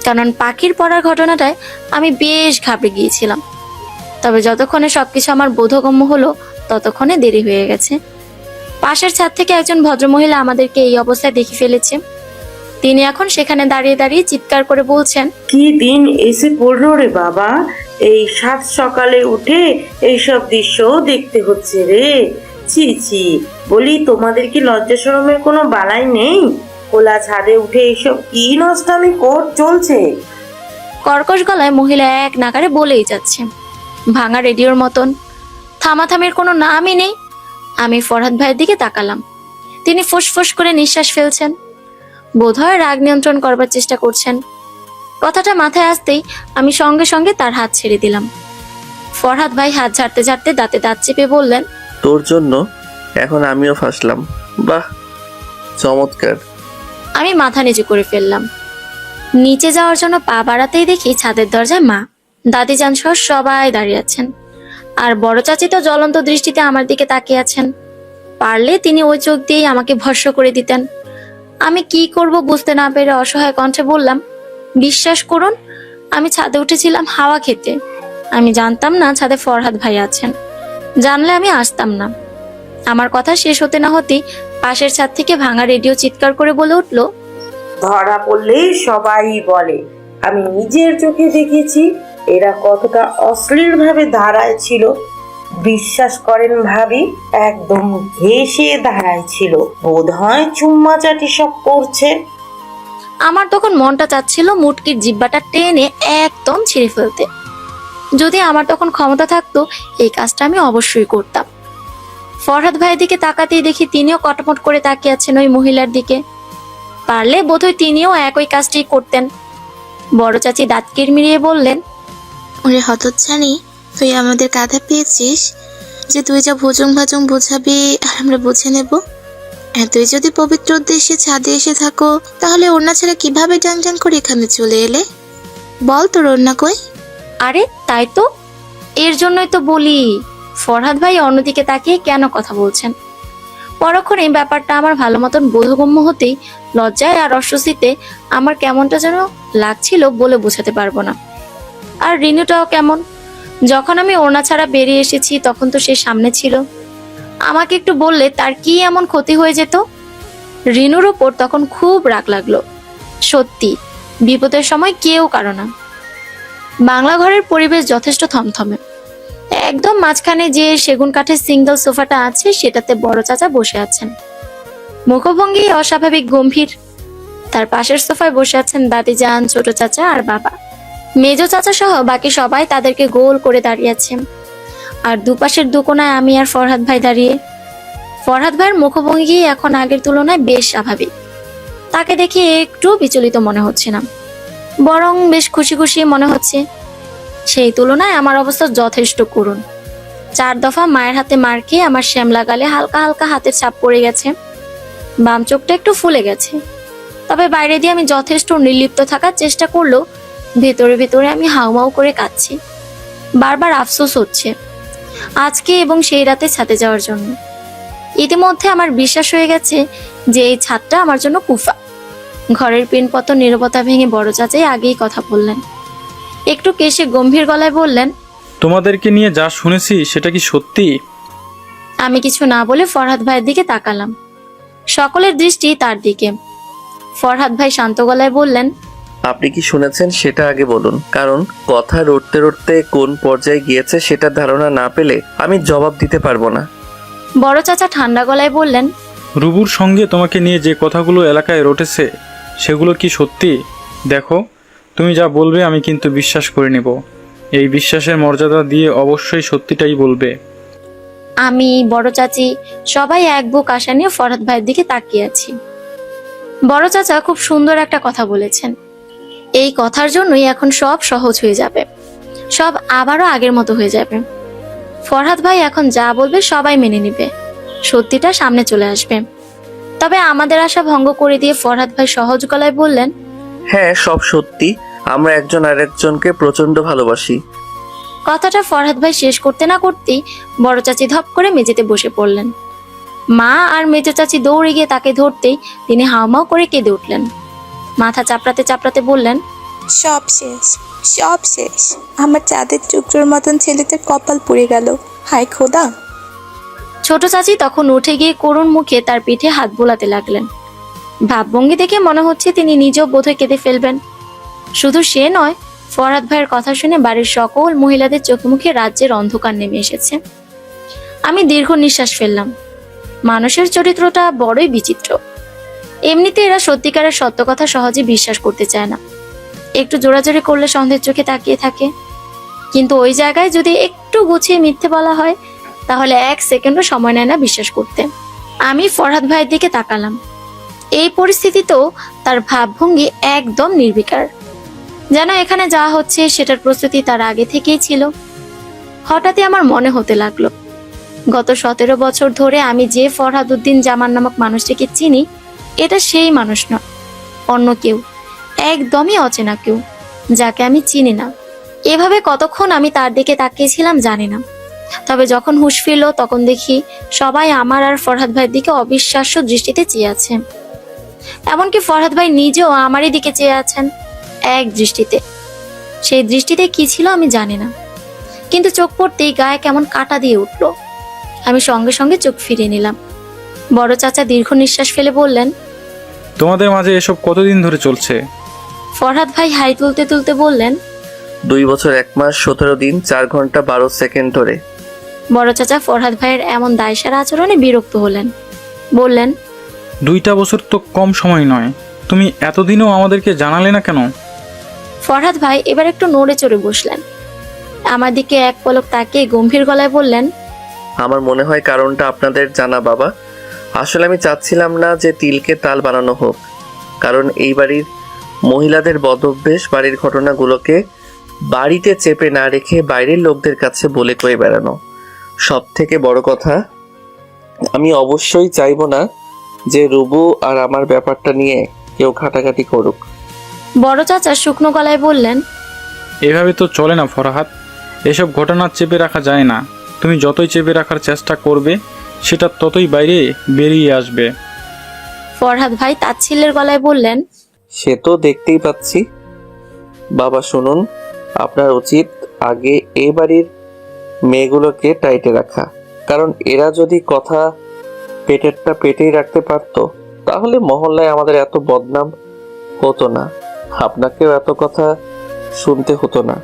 কারণ পাখির পড়ার ঘটনাটায় আমি বেশ ঘাবড়ে গিয়েছিলাম। তবে যতক্ষণে সবকিছু আমার বোধগম্য হলো ততক্ষণে দেরি হয়ে গেছে। পাশের ছাদ থেকে একজন ভদ্রমহিলা আমাদেরকে এই অবস্থায় দেখে ফেলেছে। তিনি এখন সেখানে দাঁড়িয়ে দাঁড়িয়ে চিৎকার করে বলছেন, কি দিন এসে পড়লো রে বাবা, এই সাত সকালে উঠে এইসব দৃশ্য দেখতে হচ্ছে রে। ছি ছি, বলি তোমাদের কি লজ্জা শরমের কোনো বালাই নেই? খোলা ছাদে উঠে এইসব কি নষ্টামি চলছে? কর্কশ গলায় মহিলা এক নাগারে বলেই যাচ্ছে, ভাঙা রেডিওর মতন। থামাথামির কোনো নামই নেই। আমি ফরহাদ ভাইয়ের দিকে তাকালাম। তিনি ফুসফুস করে নিঃশ্বাস ফেলছেন। বোধহয় রাগ নিয়ন্ত্রণ করবার চেষ্টা করছেন। কথাটা মাথায় আসতেই আমি সঙ্গে সঙ্গে তার হাত ছেড়ে দিলাম। ফরহাদ ভাই হাত ঝাড়তে ঝাড়তে দাঁতে দাঁত চেপে বললেন, তোর জন্য এখন আমিও ফাঁসলাম। বাহ, চমৎকার। আমি মাথা নিচু করে ফেললাম। নিচে যাওয়ার জন্য পা বাড়াতেই দেখি ছাদের দরজায় মা, দাদি যান সহ সবাই দাঁড়িয়ে আছেন। আর বড় চাচি তো জ্বলন্ত দৃষ্টিতে আমার দিকে তাকিয়ে আছেন। পারলে তিনি ওই চোখ দিয়েই আমাকে ভস্ম করে দিতেন। আমি কি করব বুঝতে না পেরে অসহায় কণ্ঠে বললাম, বিশ্বাস করুন, আমি ছাদে উঠেছিলাম হাওয়া খেতে। আমি জানতাম না ছাদে ফরহাদ ভাই আছেন। জানলে আমি আসতাম না। আমার কথা শেষ হতে না হতেই পাশের ছাদ থেকে ভাঙা রেডিও চিৎকার করে বলে উঠল, ধরা পড়লে সবাই বলে, আমি নিজের চোখে দেখেছি এরা কতটা অশ্লীল ভাবে দাঁড়ায় ছিল। বিশ্বাস করেন ভাবি, একদম ঘেঁষে দাঁড়ায় ছিল। বোধ হয় চুম্মা চাটি সব করছে। আমার তখন মনটা চাচ্ছিল মুটকির জিব্বাটা টেনে একদম ছিঁড়ে ফেলতে। যদি আমার তখন ক্ষমতা থাকতো এই কাজটা আমি অবশ্যই করতাম। ফরহাদ ভাইয়ের দিকে তাকাতেই দেখি তিনিও কটমট করে তাকিয়ে আছেন ওই মহিলার দিকে। পারলে বোধহয় তিনিও একই কাজটি করতেন। বড় চাচি দাঁত কিরমিরিয়ে বললেন, ওরে হতচ্ছাড়ি, তুই আমাদের কাঁধে পেয়েছিস যে তুই যা ভোজং ভাজং বোঝাবি আর আমরা বুঝে নেব। এতই যদি পবিত্র উদ্দেশ্যে ছাদে এসে থাকো, তাহলে ওড়না ছেড়ে কিভাবে ডাং ডাং করে এখানে চলে এলে? বল তোর ওড়না কই? আরে তাই তো, এর জন্যই তো বলি ফরহাদ ভাই অন্যদিকে তাকিয়ে কেন কথা বলছেন। পরক্ষণে ব্যাপারটা আমার ভালো মতন বোধগম্য হতেই লজ্জায় আর অস্বস্তিতে আমার কেমনটা যেন লাগছিল বলে বোঝাতে পারবো না। আর রিনুটাও কেমন। যখন আমি ওড়না ছাড়া বেরিয়ে এসেছি তখন তো সে সামনে ছিল। আমাকে একটু বললে তার কি এমন ক্ষতি হয়ে যেত। রিনুর ওপর তখন খুব রাগ লাগলো। সত্যি বিপদের সময় কেউ কারো না। বাংলা ঘরের পরিবেশ যথেষ্ট থমথমে। একদম মাঝখানে যে সেগুন কাঠের সিঙ্গেল সোফাটা আছে সেটাতে বড় চাচা বসে আছেন, মুখভঙ্গি অস্বাভাবিক গম্ভীর। তার পাশের সোফায় বসে আছেন দাদিজান, ছোট চাচা আর বাবা। মেজো চাচা সহ বাকি সবাই তাদেরকে গোল করে দাঁড়িয়ে আছে। আর দুপাশের দুকোনায় আমি আর ফরহাদ ভাই দাঁড়িয়ে। ফরহাদ ভাইয়ের মুখভঙ্গি এখন আগের তুলনায় বেশ স্বাভাবিক। তাকে দেখে একটু বিচলিত মনে হচ্ছে না, বরং বেশ খুশি খুশি মনে হচ্ছে। সেই তুলনায় আমার অবস্থা যথেষ্ট করুণ। 4 দফা মায়ের হাতে মার খেয়ে আমার শ্যামলা গালে হালকা হালকা হাতের ছাপ পড়ে গেছে। বাম চোখটা একটু ফুলে গেছে। তবে বাইরে দিয়ে আমি যথেষ্ট নির্লিপ্ত থাকার চেষ্টা করলেও ভেতরে ভেতরে আমি হাউমাউ করে কাঁদছি। বারবার আফসোস হচ্ছে আজকে এবং সেই রাতে ছাদে যাওয়ার জন্য। ইতিমধ্যে আমার বিশ্বাস হয়ে গেছে যে এই ছাদটা আমার জন্য কুফা। ঘরের পিনপতন নীরবতা ভেঙে বড় চাচাই আগেই কথা বললেন। একটু কেশে গম্ভীর গলায় বললেন, তোমাদেরকে নিয়ে যা শুনেছি সেটা কি সত্যি? আমি কিছু না বলে ফরহাদ ভাইয়ের দিকে তাকালাম। সকলের দৃষ্টি তার দিকে। ফরহাদ ভাই শান্ত গলায় বললেন, আপনি কি শুনেছেন সেটা আগে বলুন, কারণ কথা রটতে রটতে কোন পর্যায়ে গিয়েছে সেটা ধারণা না পেলে আমি জবাব দিতে পারবো না। বড় চাচা ঠান্ডা গলায় বললেন, রুবুর সঙ্গে তোমাকে নিয়ে যে কথাগুলো এলাকায় রটেছে সেগুলো কি সত্যি? দেখো, তুমি যা বলবে আমি কিন্তু বিশ্বাস করে নেব। এই বিশ্বাসের মর্যাদা দিয়ে অবশ্যই সত্যিটাই বলবে। আমি, বড় চাচি সবাই এক বুক আশা নিয়ে ফরহাদ ভাইয়ের দিকে তাকিয়ে আছি। বড় চাচা খুব সুন্দর একটা কথা বলেছেন। এই কথার জন্যই এখন সব সহজ হয়ে যাবে, সব আবারও আগের মতো হয়ে যাবে। ফরহাদ ভাই এখন যা বলবে সবাই মেনে নিবে, সত্যিটা সামনে চলে আসবে। তবে আমাদের আশা ভঙ্গ করে দিয়ে ফরহাদ ভাই সহজ গলায় বললেন, হ্যাঁ, সব সত্যি। আমরা একজন আরেকজনকে প্রচন্ড ভালোবাসি। কথাটা ফরহাদ ভাই শেষ করতে না করতেই বড় চাচি ধপ করে মেঝেতে বসে পড়লেন। মা আর মেজো চাচি দৌড়ে গিয়ে তাকে ধরতেই তিনি হাউমাউ করে কেঁদে উঠলেন। মাথা চাপড়াতে চাপড়াতে বললেন, সব শেষ, সব শেষ। আমার চাঁদের টুকরোর মতন ছেলেটার কপাল পুড়ে গেল। হায় খোদা। ছোট চাচি তখন উঠে গিয়ে করুণ মুখে তার পিঠে হাত বোলাতে লাগলেন। ভাবভঙ্গি দেখে মনে হচ্ছে তিনি নিজেও বোধহয় কেঁদে ফেলবেন। শুধু সে নয়, ফরহাদ ভাইয়ের কথা শুনে বাড়ির সকল মহিলাদের চোখে মুখে রাজ্যের অন্ধকার নেমে এসেছে। আমি দীর্ঘ নিঃশ্বাস ফেললাম। মানুষের চরিত্রটা বড়ই বিচিত্র। এমনিতে এরা সত্যিকারের সত্য কথা সহজে বিশ্বাস করতে চায় না, একটু জোরাজোরি করলে সন্দেহের চোখে তাকিয়ে থাকে। কিন্তু ওই জায়গায় যদি একটু গুছিয়ে মিথ্যে বলা হয় তাহলে 1 সেকেন্ডও সময় নেয় না বিশ্বাস করতে। আমি ফরহাদ ভাইয়ের দিকে তাকালাম। এই পরিস্থিতিতেও তার ভাবভঙ্গি একদম নির্বিকার, যেন এখানে যা হচ্ছে সেটার প্রস্তুতি তার আগে থেকেই ছিল। হঠাৎই আমার মনে হতে লাগলো, গত 17 বছর ধরে আমি যে ফরহাদ উদ্দিন জামান নামক মানুষটিকে চিনি, এটা সেই মানুষ নয়, অন্য কেউ, একদমই অচেনা কেউ, যাকে আমি চিনি না। এভাবে কতক্ষণ আমি তার দিকে তাকিয়েছিলাম জানি না। তবে যখন হুঁশ ফিরল তখন দেখি সবাই আমার আর ফরহাদ ভাইয়ের দিকে অবিশ্বাস্য দৃষ্টিতে চেয়ে আছে। এমনকি ফরহাদ ভাই নিজেও আমারই দিকে চেয়ে আছেন এক দৃষ্টিতে। সেই দৃষ্টিতে কি ছিল আমি জানি না, কিন্তু চোখ পড়তেই গায়ে কেমন কাঁটা দিয়ে উঠলো। আমি সঙ্গে সঙ্গে চোখ ফিরিয়ে নিলাম। বড় চাচা দীর্ঘ নিঃশ্বাস ফেলে বললেন, তোমাদের মাঝে এসব কতদিন ধরে চলছে? ফরহাদ ভাই হাই তুলতে তুলতে বললেন, 2 বছর 1 মাস 17 দিন 4 ঘন্টা 12 সেকেন্ড ধরে। বড় চাচা ফরহাদ ভাইয়ের এমন দায়সারা আচরণে বিরক্ত হলেন। বললেন, 2টা বছর তো কম সময় নয়। তুমি এতদিনও আমাদেরকে জানালে না কেন? ফরহাদ ভাই এবার একটু নড়ে চড়ে বসলেন। আমার দিকে এক পলক তাকিয়ে গম্ভীর গলায় বললেন, আমার মনে হয় কারণটা আপনাদের জানা বাবা। আসলে আমি চাচ্ছিলাম না যে তিলকে তাল বানানো হোক, কারণ এই বাড়ির মহিলাদের বদঅভ্যেস বাড়ির ঘটনাগুলোকে বাড়িতে চেপে না রেখে বাইরের লোকদের কাছে বলে কয়ে বেড়ানো। সব থেকে বড় কথা, আমি অবশ্যই চাইবো না যে রুবু আর আমার ব্যাপারটা নিয়ে কেউ ঘাটাঘাটি করুক। বড় চাচা শুকনো গলায় বললেন, এভাবে তো চলে না ফরহাদ, এসব ঘটনা চেপে রাখা যায় না। তুমি যতই চেপে রাখার চেষ্টা করবে সেটা ততই বাইরে বেরিয়ে আসবে। ফরহাদ ভাই তাচ্ছিল্যের গলায় বললেন, সে তো দেখতেই পাচ্ছি। বাবা শুনুন, আপনার উচিত আগে এই বাড়ির মেয়েগুলোকে টাইটে রাখা, কারণ এরা যদি কথা পেটেরটা পেটেই রাখতে পারতো তাহলে মহল্লায় আমাদের এত বদনাম হতো না, আপনাকেও এত কথা শুনতে হতো না।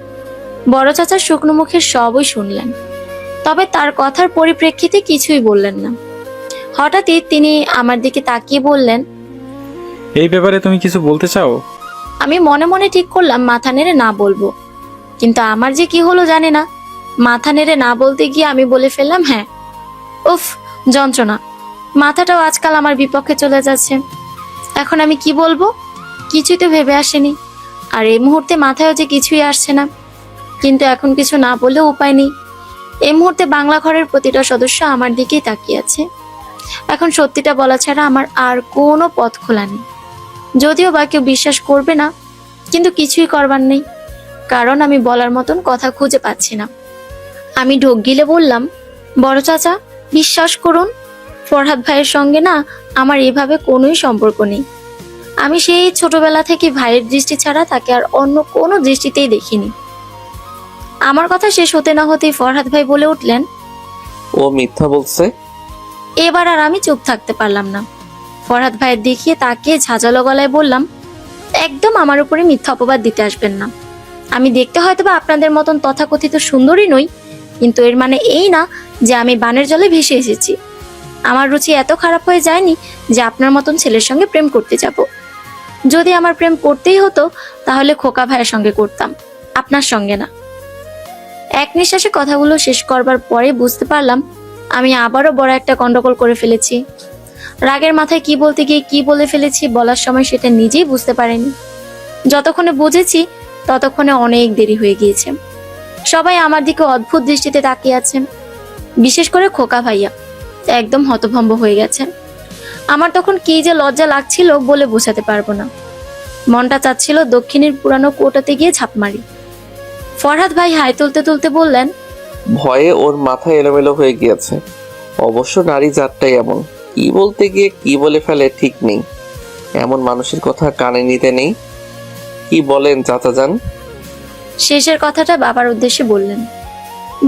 বড় চাচা শুকনো মুখে সবই শুনলেন, তবে তার কথার পরিপ্রেক্ষিতে কিছুই বললেন না। হঠাৎই তিনি আমার দিকে তাকিয়ে বললেন, এই ব্যাপারে তুমি কিছু বলতে চাও? আমি মনে মনে ঠিক করলাম মাথা নেড়ে না বলবো, কিন্তু আমার যে কি হলো জানি না, মাথা নেড়ে না বলতে গিয়ে আমি বলে ফেললাম হ্যাঁ। উফ, যন্ত্রণা! মাথাটাও আজকাল আমার বিপক্ষে চলে যাচ্ছে। এখন আমি কি বলবো কিছুই তো ভেবে আসেনি, আর এই মুহূর্তে মাথায়ও যে কিছুই আসছে না। কিন্তু এখন কিছু না বলেও উপায় নেই। এই মুহূর্তে বাংলা ঘরের প্রতিটা সদস্য আমার দিকেই তাকিয়ে আছে। এখন সত্যিটা বলা ছাড়া আমার আর কোনো পথ খোলা নেই। যদিও বা কেউ বিশ্বাস করবে না, কিন্তু কিছুই করবার নেই, কারণ আমি বলার মতন কথা খুঁজে পাচ্ছি না। আমি ঢোক গিলে বললাম, বড় চাচা বিশ্বাস করুন, ফরহাদ ভাইয়ের সঙ্গে না আমার এভাবে কোনোই সম্পর্ক নেই। আমি সেই ছোটবেলা থেকে ভাইয়ের দৃষ্টি ছাড়া তাকে আর অন্য কোনো দৃষ্টিতেই দেখিনি। আমার কথা শেষ হতে না হতেই ফরহাদ ভাই বলে উঠলেন, ও মিথ্যা বলছে। এবার আর আমি চুপ থাকতে পারলাম না। ফরহাদ ভাইয়ের দেখিয়ে তাকে ঝাঁঝালো গলায় বললাম, একদম আমার উপরে মিথ্যা অপবাদ দিতে আসবেন না। আমি দেখতে হয়তো বা আপনাদের মতন তথাকথিত সুন্দরী নই, কিন্তু এর মানে এই না যে আমি বানের জলে ভেসে এসেছি। আমার রুচি এত খারাপ হয়ে যায়নি যে আপনার মতন ছেলের সঙ্গে প্রেম করতে যাব। যদি আমার প্রেম করতেই হতো তাহলে খোকা ভাইয়ের সঙ্গে করতাম, আপনার সঙ্গে না। এক নিঃশ্বাসে কথাগুলো শেষ করবার পরে বুঝতে পারলাম আমি আবারও বড় একটা গন্ডগোল করে ফেলেছি। রাগের মাথায় কি বলতে গিয়ে কি বলে ফেলেছি বলার সময় সেটা নিজেই বুঝতে পারিনি। যতক্ষণে বুঝেছি ততক্ষণে অনেক দেরি হয়ে গিয়েছে। সবাই আমার দিকে অদ্ভুত দৃষ্টিতে তাকিয়ে আছে, বিশেষ করে খোকা ভাইয়া একদম হতভম্ব হয়ে গেছে। আমার তখন কি যে লজ্জা লাগছিল বলে বোঝাতে পারবো না। মনটা চাচ্ছিল দক্ষিণের পুরানো কোটাতে গিয়ে ঝাঁপ মারি। ফরহাদ ভাই হাই তুলতে তুলতে বললেন, ভয়ে ওর মাথা এলোমেলো হয়ে গিয়েছে। অবশ্য নারী জাতটাই এমন, কি বলতে গিয়ে কি বলে ফেলে ঠিক নেই। এমন মানুষের কথা কানে নিতে নেই। কি বলেন চাচা যান? শেষের কথাটা বাবার উদ্দেশ্যে বললেন।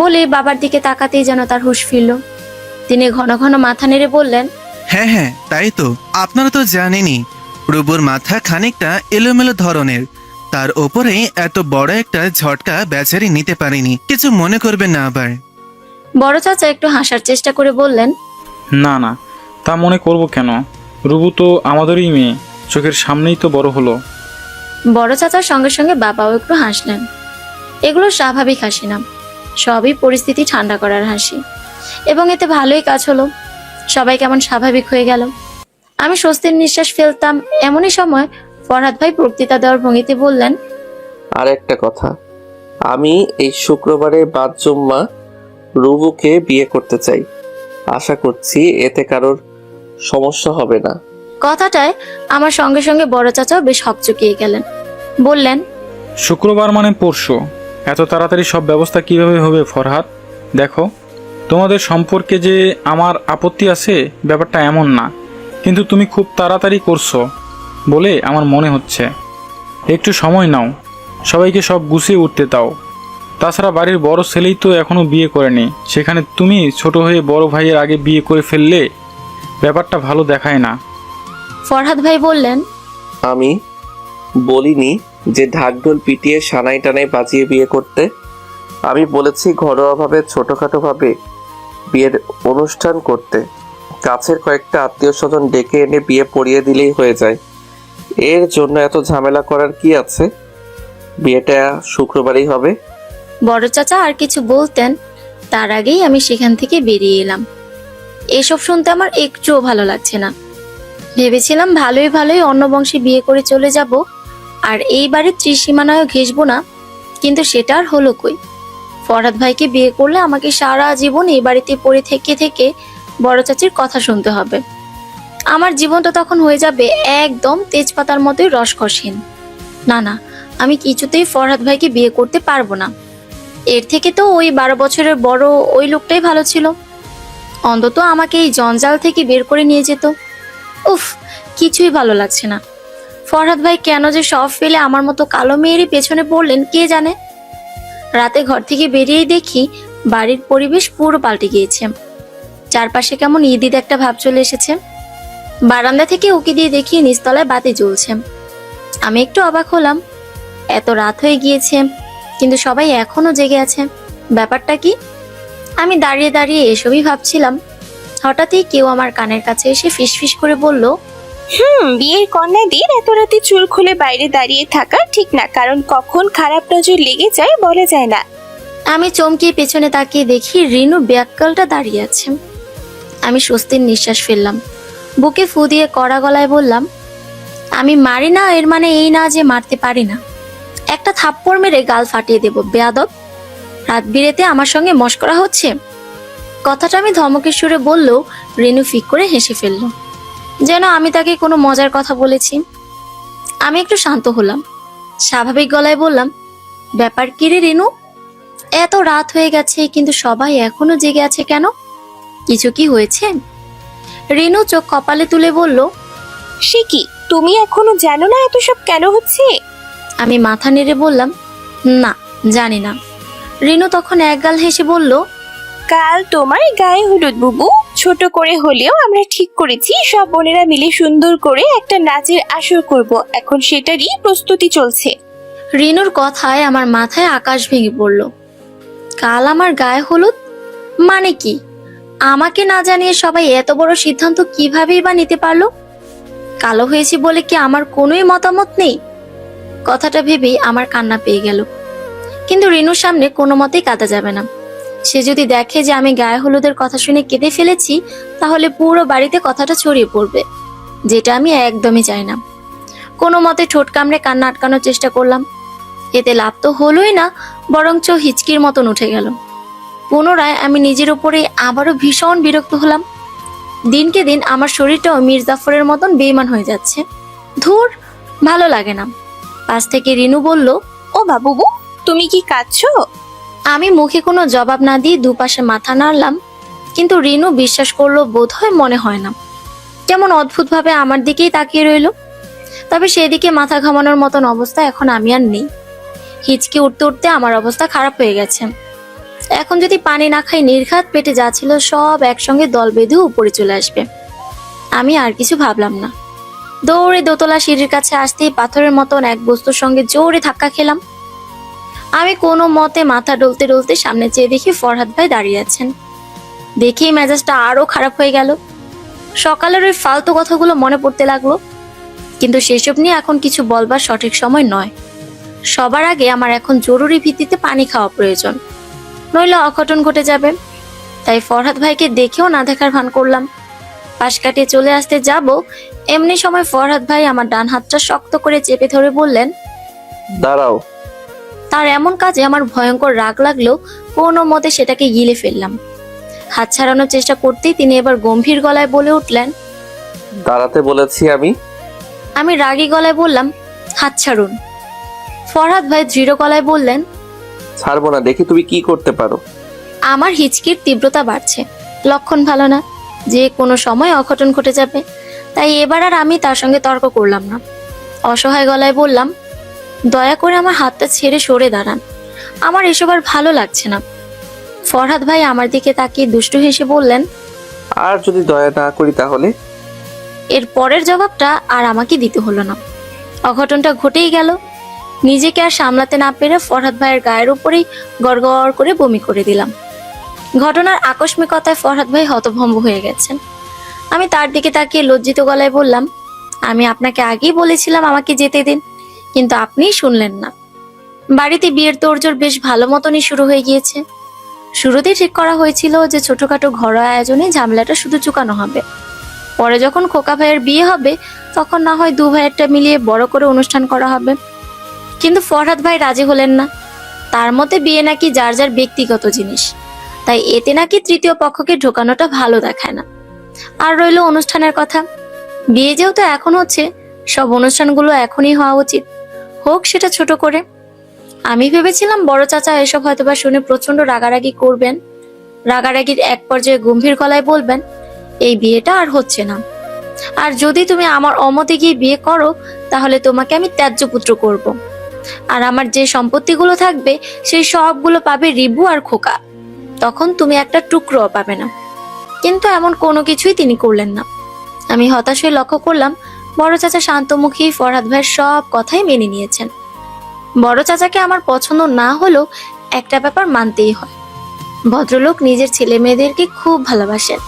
বলে বাবার দিকে তাকাতেই যেন তার হুঁশ ফিরল। তিনি ঘন ঘন মাথা নেড়ে বললেন, হ্যাঁ হ্যাঁ, তাই তো। আপনারা তো জানেনই রুবুর মাথা খানিকটা এলোমেলো ধরনের, তার ওপরে এত বড় একটা ঝটকা বেচারি নিতে পারেনি। কিছু মনে করবেন না আবার। বড় চাচা একটু হাসার চেষ্টা করে বললেন, না না, তা মনে করব কেন? রুবু তো আমাদেরই মেয়ে, চোখের সামনেই তো বড় হলো। বড় চাচার সঙ্গে সঙ্গে বাবাও একটু হাসলেন। এগুলো স্বাভাবিক হাসি না, সবই পরিস্থিতি ঠান্ডা করার হাসি, এবং এতে ভালোই কাজ হলো। সবাই কেমন স্বাভাবিক হয়ে গেল। আমি স্বস্তির নিঃশ্বাস ফেলতাম, এমনই সময় ফরহাদ ভাই বক্তৃতা দেওয়ার ভঙ্গিতে বললেন, আর একটা কথা, আমি এই শুক্রবারে বাদ জুম্মা রুবুকে বিয়ে করতে চাই। আশা করছি এতে কারোর সমস্যা হবে না। কথাটায় আমার সঙ্গে সঙ্গে বড় চাচাও বেশ হকচকিয়ে গেলেন। বললেন, শুক্রবার মানে পরশু। এত তাড়াতাড়ি সব ব্যবস্থা কিভাবে হবে ফরহাদ? দেখো, তোমাদের সম্পর্কে যে আমার আপত্তি আছে ব্যাপারটা এমন না, কিন্তু তুমি খুব তাড়াতাড়ি করছো বলে আমার মনে হচ্ছে। একটু সময় নাও, সবাইকে সব গুছিয়ে উঠতে দাও। তাছাড়া বাড়ির বড় ছেলেই তো এখনো বিয়ে করেনি, সেখানে তুমি ছোট হয়ে বড় ভাইয়ের আগে বিয়ে করে ফেললে ব্যাপারটা ভালো দেখায় না। ফরহাদ ভাই বললেন, আমি বলিনি যে ঢাকঢোল পিটিয়ে সানাই টানাই বাজিয়ে বিয়ে করতে। আমি বলেছি ঘরোয়াভাবে ছোটখাটোভাবে বিয়ের অনুষ্ঠান করতে। কাছের কয়েকটা আত্মীয় স্বজন ডেকে এনে বিয়ে পড়িয়ে দিলেই হয়ে যায়। এর জন্য এত ঝামেলা করার কি আছে? বিয়েটা শুক্রবারই হবে। বড় চাচা আর কিছু বলতেন, তার আগেই আমি সেখান থেকে বেরিয়ে এলাম। এসব শুনতে আমার একটুও ভালো লাগছে না। ভেবেছিলাম ভালোই ভালোই অন্য বংশে বিয়ে করে চলে যাব, আর এই বাড়ির ত্রিসীমানায়ও ঘেঁষবো না, কিন্তু সেটা আর হলো কই। ফরহাদ ভাইকে বিয়ে করলে আমাকে সারা জীবন এই বাড়িতে পড়ে থেকে থেকে বড় চাচির কথা শুনতে হবে। আমার জীবনটা তখন হয়ে যাবে একদম তেজপাতার মতোই রসকসহীন। না না, আমি কিছুতেই ফরহাদ ভাইকে বিয়ে করতে পারবো না। এর থেকে তো ওই 12 বছরের বড় ওই লোকটাই ভালো ছিল, অন্তত আমাকে এই জঞ্জাল থেকে বের করে নিয়ে যেত। উফ, কিছুই ভালো লাগছে না। ফরহাদ ভাই কেন যে সব ফেলে আমার মতো কালো মেয়েরই পেছনে পড়লেন কে জানে। রাতে ঘর থেকে বেরিয়েই দেখি বাড়ির পরিবেশ পুরো পাল্টে গিয়েছে। চারপাশে কেমন ঈদ ঈদ একটা ভাব চলে এসেছে। বারান্দা থেকে উকি দিয়ে দেখি নিচতলায় বাতি জ্বলছে। আমি একটু অবাক হলাম, এত রাত হয়ে গিয়েছে কিন্তু সবাই এখনো জেগে আছে, ব্যাপারটা কি? আমি দাঁড়িয়ে দাঁড়িয়ে এসবই ভাবছিলাম, হঠাৎই কেউ আমার কানের কাছে এসে ফিসফিস করে বলল, বিয়ের কন্যাদের এত রাতে চুল খুলে বাইরে দাঁড়িয়ে থাকা ঠিক না, কারণ কখন খারাপ নজর লেগে যায় বলা যায় না। আমি চমকিয়ে পেছনে তাকিয়ে দেখি রিনু ব্যাককালটা দাঁড়িয়ে আছে। আমি স্বস্তির নিঃশ্বাস ফেললাম, বুকে ফু দিয়ে কড়া গলায় বললাম, আমি মারি না এর মানে এই না যে মারতে পারি না। একটা থাপ্পড় মেরে গাল ফাটিয়ে দেব বেয়াদব। রাত বিরেতে আমার সঙ্গে মশকরা হচ্ছে। কথাটা আমি ধমকের সুরে বললেও রিনু ফিক করে হেসে ফেলল, যেন আমি তাকে কোনো মজার কথা বলেছি। আমি একটু শান্ত হলাম, স্বাভাবিক গলায় বললাম, ব্যাপার কি রে রিনু? এত রাত হয়ে গেছে কিন্তু সবাই এখনো জেগে আছে কেন? কিছু কি হয়েছে? রিনু চোখ কপালে তুলে বলল, সে কি, তুমি এখনো জানো না এত সব কেন হচ্ছে? আমি মাথা নেড়ে বললাম, না জানি না। রিনু তখন একগাল হেসে বলল, কাল তোমার গায়ে হলুদ বুবু, ছোট করে হলেও আমরা ঠিক করেছি সব বোনেরা মিলে সুন্দর করে একটা নাচের আসর করব, এখন সেটারই প্রস্তুতি চলছে। রিনুর কথায় আমার মাথায় আকাশ ভেঙে পড়ল। কাল আমার গায়ে হলুদ মানে কি? আমাকে না জানিয়ে সবাই এত বড় সিদ্ধান্ত কিভাবেই বা নিতে পারলো? কালো হয়েছে বলে কি আমার কোনোই মতামত নেই? কথাটা ভেবেই আমার কান্না পেয়ে গেল। কিন্তু রিনুর সামনে কোনো মতেই কাঁদা যাবে না। সে যদি দেখে যে আমি গায়ে হলুদের কথা শুনে কেঁদে ফেলেছি, তাহলে পুরো বাড়িতে কথাটা ছড়িয়ে পড়বে, যেটা আমি একদমই চাই না। কোনো মতে ঠোঁট কামড়ে কান্না আটকানোর চেষ্টা করলাম। এতে লাভ তো হলোই না, বরঞ্চ হিচকির মতন উঠে গেল। পুনরায় আমি নিজের উপরে আবারও ভীষণ বিরক্ত হলাম। দিনকে দিন আমার শরীরটাও মীর জাফরের মতন বেইমান হয়ে যাচ্ছে। ধুর, ভালো লাগে না। পাশ থেকে রিনু বলল, ও বাবুবু, তুমি কি কাঁদছো? আমি মুখে কোনো জবাব না দিয়ে দুপাশে মাথা নাড়লাম, কিন্তু রিনু বিশ্বাস করলো বোধহয় মনে হয় না। কেমন অদ্ভুতভাবে আমার দিকেই তাকিয়ে রইল। তবে সেদিকে মাথা ঘামানোর মতন অবস্থা এখন আমি আর নেই। হিচকে উঠতে উঠতে আমার অবস্থা খারাপ হয়ে গেছে। এখন যদি পানি না খাই নির্ঘাত পেটে যা ছিল সব একসঙ্গে দল বেঁধে উপরে চলে আসবে। আমি আর কিছু ভাবলাম না। দৌড়ে দোতলা সিঁড়ির কাছে আসতেই পাথরের মতন এক বস্তুর সঙ্গে জোরে ধাক্কা খেলাম। আমি কোনো মতে মাথা ডলতে ডলতে সামনে চেয়ে দেখি ফরহাদ ভাই দাঁড়িয়ে আছেন। দেখেই মেজাজটা আরো খারাপ হয়ে গেল। সকালের ওই ফালতু কথাগুলো মনে পড়তে লাগলো, কিন্তু সেসব নিয়ে এখন কিছু বলবার সঠিক সময় নয়। সবার আগে আমার এখন জরুরি ভিত্তিতে পানি খাওয়া প্রয়োজন, নইলে অঘটন ঘটে যাবে। তাই ফরহাদ ভাইকে দেখেও না দেখার ভান করলাম। পাশ কাটিয়ে চলে আসতে যাব, এমনি সময় ফরহাদ ভাই আমার ডান হাতটা শক্ত করে চেপে ধরে বললেন, দাঁড়াও। তার এমন কাজে আমার ভয়ঙ্কর রাগ লাগলো, কোনো মতে সেটাকে গিলে ফেললাম। হাত ছাড়ানোর চেষ্টা করতেই তিনি এবার গম্ভীর গলায় বলে উঠলেন, দাঁড়াতে বলেছি আমি। আমি রাগী গলায় বললাম, হাত ছাড়ুন। ফরহাদ ভাই দৃঢ় গলায় বললেন, ছাড়বো না, দেখি তুমি কি করতে পারো। আমার হিচকির তীব্রতা বাড়ছে, লক্ষণ ভালো না, যে কোনো সময় অঘটন ঘটে যাবে। তাই এবার আর আমি তার সঙ্গে তর্ক করলাম না। অসহায় গলায় বললাম, দয়া করে আমার হাতটা ছেড়ে সরে দাঁড়ান, আমার এসব আর ভালো লাগছে না। ফরহাদ ভাই আমার দিকে তাকিয়ে দুষ্টু হেসে বললেন, আর যদি দয়া না করি তাহলে? এর পরের জবাবটা আর আমাকে দিতে হলো না। অঘটনটা ঘটেই গেল। নিজেকে আর সামলাতে না পেরে ফরহাদ ভাইয়ের গায়ের উপরেই গড়গড় করে বমি করে দিলাম। ঘটনার আকস্মিকতায় ফরহাদ ভাই হতভম্ব হয়ে গেছেন। আমি তার দিকে তাকিয়ে লজ্জিত গলায় বললাম, আমি আপনাকে আগেই বলেছিলাম আমাকে যেতে দিন, কিন্তু আপনিই শুনলেন না। বাড়িতে বিয়ের তোড়জোড় বেশ ভালো মতনই শুরু হয়ে গিয়েছে। শুরুতেই ঠিক করা হয়েছিল যে ছোটখাটো ঘরোয়া আয়োজনে ঝামেলাটা শুধু চুকানো হবে। পরে যখন খোকা ভাইয়ের বিয়ে হবে তখন না হয় দু ভাইয়েরটা মিলিয়ে বড় করে অনুষ্ঠান করা হবে। কিন্তু ফরহাদ ভাই রাজি হলেন না। তার মতে বিয়ে নাকি যার যার ব্যক্তিগত জিনিস, তাই এতে নাকি তৃতীয় পক্ষকে ঢোকানোটা ভালো দেখায় না। আর রইলো অনুষ্ঠানের কথা। বিয়ে যেহেতু এখন হচ্ছে, সব অনুষ্ঠানগুলো এখনই হওয়া উচিত, হোক সেটা ছোট করে। আমি ভেবেছিলাম বড় চাচা এসব হয়তোবা শুনে প্রচন্ড রাগারাগি করবেন। রাগারাগির এক পর্যায়ে গম্ভীর গলায় বলবেন, এই বিয়েটা আর হচ্ছে না। আর যদি তুমি আমার অমতে গিয়ে বিয়ে করো তাহলে তোমাকে আমি ত্যায্য পুত্র করব। আর আমার যে সম্পত্তিগুলো থাকবে সেই সবগুলো পাবে রিবু আর খোকা। তখন তুমি একটা টুকরোও পাবে না। কিন্তু এমন কোনো কিছুই তিনি করলেন না। আমি হতাশ হয়ে লক্ষ্য করলাম বড় চাচা শান্তমুখী ফরহাদ ভাইয়ের সব কথাই মেনে নিয়েছেন। বড় চাচাকে আমার পছন্দ না হলেও একটা ব্যাপার মানতেই হয়, ভদ্রলোক নিজের ছেলে মেয়েদেরকে খুব ভালোবাসেন।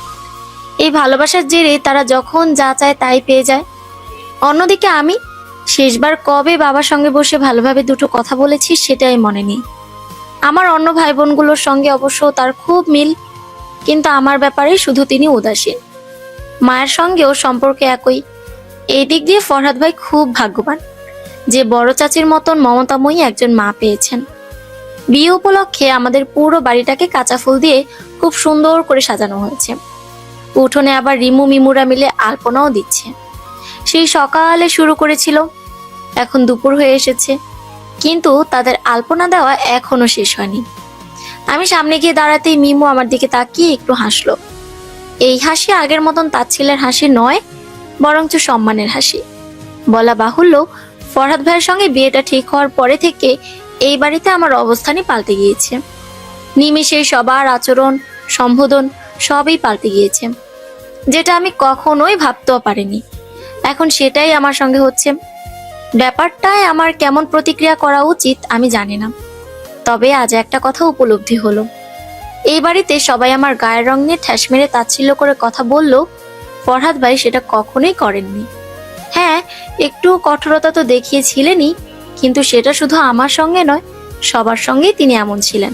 এই ভালোবাসার জেরে তারা যখন যা চায় তাই পেয়ে যায়। অন্যদিকে আমি শেষবার কবে বাবার সঙ্গে বসে ভালোভাবে দুটো কথা বলেছি সেটাই মনে নেই। আমার অন্য ভাই বোনগুলোর সঙ্গে অবশ্য তার খুব মিল, কিন্তু আমার ব্যাপারে শুধু তিনি উদাসীন। মায়ের সঙ্গেও সম্পর্ক একই। এই দিক দিয়ে ফরহাদ ভাই খুব ভাগ্যবান যে বড় চাচির মতন মমতাময়ী একজন মা পেয়েছেন। বিয়ে উপলক্ষে আমাদের পুরো বাড়িটাকে কাঁচা ফুল দিয়ে খুব সুন্দর করে সাজানো হয়েছে। উঠোনে আবার রিমু মিমুরা মিলে আলপনাও দিচ্ছে। সেই সকালে শুরু করেছিল, এখন দুপুর হয়ে এসেছে, কিন্তু তাদের আলপনা দেওয়া এখনো শেষ হয়নি। আমি সামনে গিয়ে দাঁড়াতেই মিমু আমার দিকে তাকিয়ে একটু হাসলো। এই হাসি আগের মতন তাচ্ছিলের হাসি নয়, বরঞ্চ সম্মানের হাসি। বলা বাহুল্য, ফরহাদ ভাইয়ের সঙ্গে বিয়েটা ঠিক হওয়ার পরে থেকে এই বাড়িতে আমার অবস্থানই পাল্টে গিয়েছে। নিমেষে সবার আচরণ, সম্বোধন সবই পাল্টে গিয়েছে, যেটা আমি কখনোই ভাবতেও পারিনি। এখন সেটাই আমার সঙ্গে হচ্ছে। ব্যাপারটায় আমার কেমন প্রতিক্রিয়া করা উচিত আমি জানি না। তবে আজ একটা কথা উপলব্ধি হলো, এই বাড়িতে সবাই আমার গায়ের রং নিয়ে ঠ্যাস মেরে তাচ্ছিল্য করে কথা বললো, ফরহাদ ভাই সেটা কখনোই করেননি। হ্যাঁ, একটু কঠোরতা তো দেখিয়েছিলেনই, কিন্তু সেটা শুধু আমার সঙ্গে নয়, সবার সঙ্গেই তিনি এমন ছিলেন।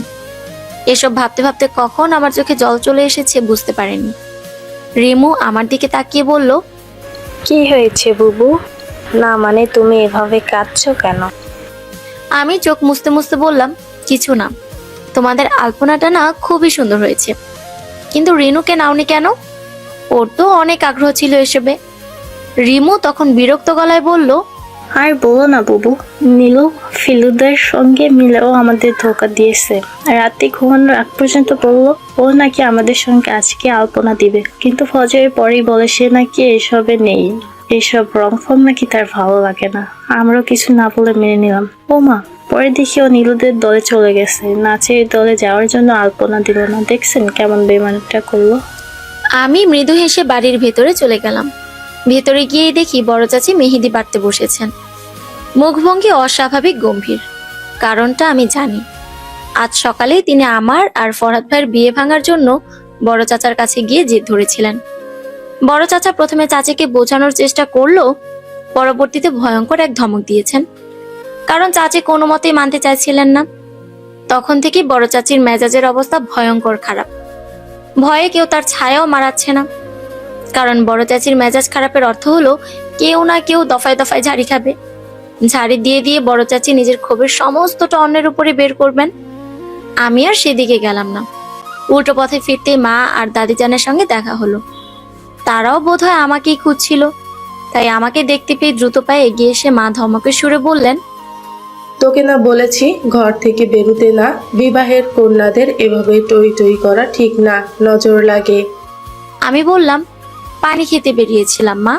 এসব ভাবতে ভাবতে কখন আমার চোখে জল চলে এসেছে বুঝতে পারেনি। রিমু আমার দিকে তাকিয়ে বলল, কি হয়েছে বুবু? না মানে তুমি এভাবে কাঁদছো কেন? আমি চোখ মুছতে মুছতে বললাম, কিছু না, তোমাদের আলপনাটা না খুবই সুন্দর হয়েছে, কিন্তু রিনুকে নাওনি কেন? ওর তো অনেক আগ্রহ ছিল এসবে। রিমু তখন বিরক্ত গলায় বলল, আর বলো না বুবু, নীলু ফিলুদের সঙ্গে মিলেও আমাদের ধোকা দিয়েছে। রাতে ঘুমানোর আগ পর্যন্ত বললো ও নাকি আমাদের সঙ্গে আজকে আলপনা দিবে, কিন্তু ফজরের পরেই বলে সে নাকি এসবে নেই, এসব রং ফং নাকি তার ভালো লাগে না। আমরাও কিছু না বলে মেনে নিলাম। ও মা, পরে দেখি ও নীলুদের দলে চলে গেছে, নাচের দলে যাওয়ার জন্য আলপনা দিল না। দেখছেন কেমন বেমানটা করলো। আমি মৃদু হেসে বাড়ির ভেতরে চলে গেলাম। ভেতরে গিয়ে দেখি বড় চাচি মেহেদি বাটতে বসেছেন। মুখভঙ্গি অস্বাভাবিক গম্ভীর। কারণটা আমি জানি। আজ সকালেই তিনি আমার আর ফরহাদ ভাইয়ের বিয়ে ভাঙার জন্য বড় চাচার কাছে গিয়ে জেদ ধরেছিলেন। বড় চাচা প্রথমে চাচিকে বোঝানোর চেষ্টা করলো, পরবর্তীতে ভয়ঙ্কর এক ধমক দিয়েছেন, কারণ চাচি কোনো মতেই মানতে চাইছিলেন না। তখন থেকে বড় চাচির মেজাজের অবস্থা ভয়ঙ্কর খারাপ। ভয়ে কেউ তার ছায়াও মারাচ্ছে না, কারণ বড় চাচির মেজাজ খারাপের অর্থ হলো কেউ না কেউ দফায় দফায় ঝাড়ি খাবে। ঝাড়ি দিয়ে দিয়ে বড় চাচি নিজের ক্ষোভের সমস্তটা অন্যের উপরে বের করবেন। আমি আর সেদিকে গেলাম না। উল্টো পথে ফিরতে মা আর দাদিজানের সঙ্গে দেখা হলো। তারাও বোধহয় আমাকেই খুঁজছিল, তাই আমাকে দেখতে পেয়ে দ্রুত পায়ে এগিয়ে এসে মা ধমকের সুরে বললেন, তোকে না বলেছি ঘর থেকে বেরোতে না, বিবাহের কন্যাদের এভাবে টই টই করা ঠিক না, নজর লাগে। আমি বললাম, পানি খেতে বেরিয়েছিলাম মা।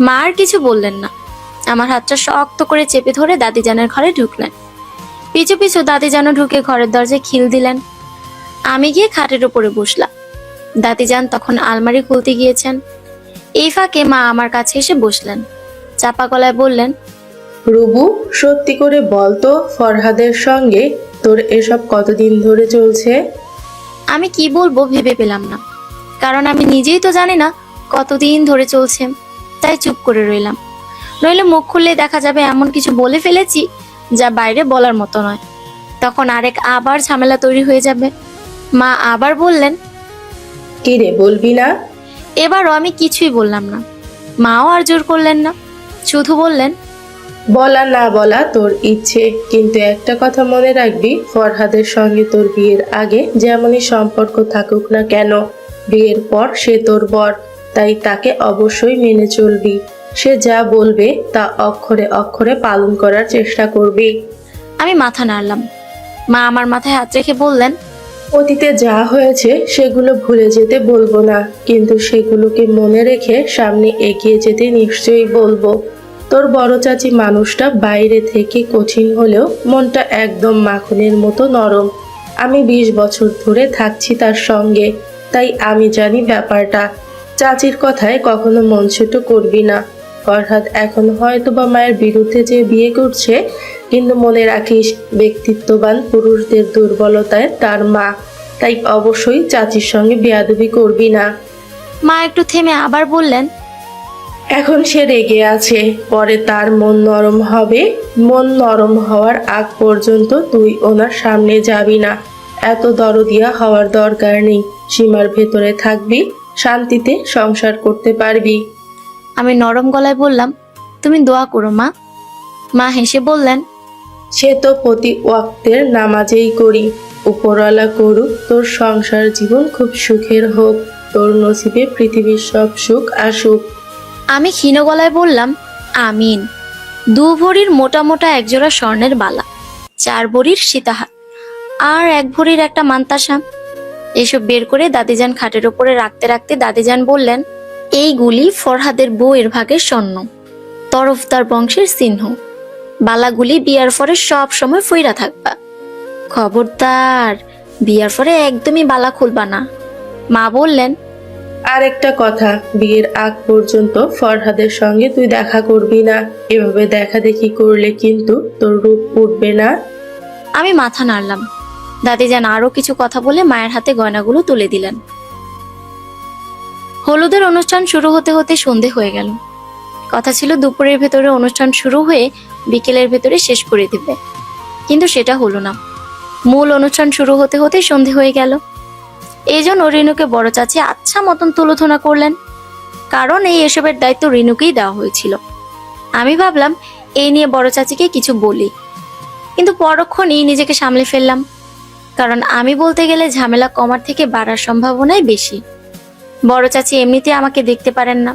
মা আর কিছু বললেন না, আমার হাতটা শক্ত করে চেপে ধরে দাদিজানের ঘরে ঢুকলেন। পিছু পিছু দাদিজানও ঢুকে ঘরের দরজায় খিল দিলেন। আমি গিয়ে খাটের উপরে বসলাম। দাদিজান তখন আলমারি খুলতে গিয়েছেন। এই ফাঁকে মা আমার কাছে এসে বসলেন। চাপা গলায় বললেন, রুবু, সত্যি করে বল তো, ফরহাদের সঙ্গে তোর এসব কতদিন ধরে চলছে? আমি কি বলবো ভেবে পেলাম না, কারণ আমি নিজেই তো জানি না কতদিন ধরে চলছে। তাই চুপ করে রইলাম। নইলে মুখ খুললে দেখা যাবে এমন কিছু বলে ফেলেছি যা বাইরে বলার মতো নয়। তখন আবার ঝামেলা তৈরি হয়ে যাবে। মা আবার বললেন, কি রে, বলবি না? এবারও আমি কিছুই বললাম না। মাও আর জোর করলেন না, শুধু বললেন, বলা না বলা তোর ইচ্ছে, কিন্তু একটা কথা মনে রাখবি, ফরহাদের সঙ্গে তোর বিয়ের আগে যেমনই সম্পর্ক থাকুক না কেন, বিয়ের পর সে তোর বর, তাই তাকে অবশ্যই মেনে চলবি। সে যা বলবে তা অক্ষরে অক্ষরে পালন করার চেষ্টা করবি। আমি মাথা নাড়লাম। মা আমার মাথায় হাত রেখে বললেন, অতীতে যা হয়েছে সেগুলো ভুলে যেতে বলবো না, কিন্তু সেগুলোকে মনে রেখে সামনে এগিয়ে যেতে নিশ্চয়ই বলবো। তোর বড় চাচি মানুষটা বাইরে থেকে কঠিন হলেও মনটা একদম মাখনের মতো নরম। আমি 20 বছর ধরে থাকছি তার সঙ্গে, তাই আমি জানি ব্যাপারটা। চাচির কথায় কখনো মন ছোট করবি না। ফরহাদ এখন হয়তো বা মায়ের বিরুদ্ধে যে বিয়ে করছে, কিন্তু মনে রাখিস, ব্যক্তিত্ববান পুরুষদের দুর্বলতায় তার মা, তাই অবশ্যই চাচির সঙ্গে বেয়াদবি করবি না। মা একটু থেমে আবার বললেন, এখন সে রেগে আছে, পরে তার মন নরম হবে। মন নরম হওয়ার আগ পর্যন্ত তুই ওনার সামনে যাবি না। এত দরদিয়া হওয়ার দরকার নেই। সীমার ভেতরে থাকবি, শান্তিতে সংসার করতে পারবি। আমি নরম গলায় বললাম, তুমি দোয়া করো মা। মা হেসে বললেন, সে তো প্রতি ওয়াক্তের নামাজেই করি। উপরওয়ালা করুক তোর সংসার জীবন খুব সুখের হোক, তোর নসিবে পৃথিবীর সব সুখ আসুক। আমি ক্ষীণ গলায় বললাম, আমিন। 2 ভরির মোটা মোটা একজোড়া স্বর্ণের বালা, 4 ভরির সীতাহার, আর 1 ভরির একটা মান্তাসা। এসব বের করে দাদিজান খাটের উপরে রাখতে রাখতে দাদিজান বললেন, এইগুলি ফরহাদের বউয়ের ভাগের স্বর্ণ, তরফদার বংশের চিহ্ন। বালাগুলি বিয়ার পরে সব সময় ফইরা থাকবা। খবরদার, বিয়ার পরে একদমই বালা খুলবা না। মা বললেন, আর একটা কথা, বিয়ের আগ পর্যন্ত ফরহাদের সঙ্গে তুই দেখা করবি না। এভাবে দেখা দেখি করলে কিন্তু তোর রূপ উঠবে না। আমি মাথা নাড়লাম। দাদিজান আরো কিছু কথা বলে মায়ের হাতে গয়নাগুলো তুলে দিলেন। হলুদের অনুষ্ঠান শুরু হতে হতে সন্ধে হয়ে গেল। কথা ছিল দুপুরের ভেতরে অনুষ্ঠান শুরু হয়ে বিকেলের ভেতরে শেষ করে দিবে, কিন্তু সেটা হলো না। মূল অনুষ্ঠান শুরু হতে হতে সন্ধে হয়ে গেল। এই জন্য রিনুকে বড় চাচি আচ্ছা মতন তুলোধনা করলেন, কারণ এসবের দায়িত্ব রিনুকেই দেওয়া হয়েছিল। আমি ভাবলাম এই নিয়ে বড় চাচিকে কিছু বলি, কিন্তু পরক্ষণেই নিজেকে সামলে ফেললাম, কারণ আমি বলতে গেলে ঝামেলা কমার থেকে বাড়ার সম্ভাবনাই বেশি। বড় চাচি এমনিতে আমাকে দেখতে পারেন না,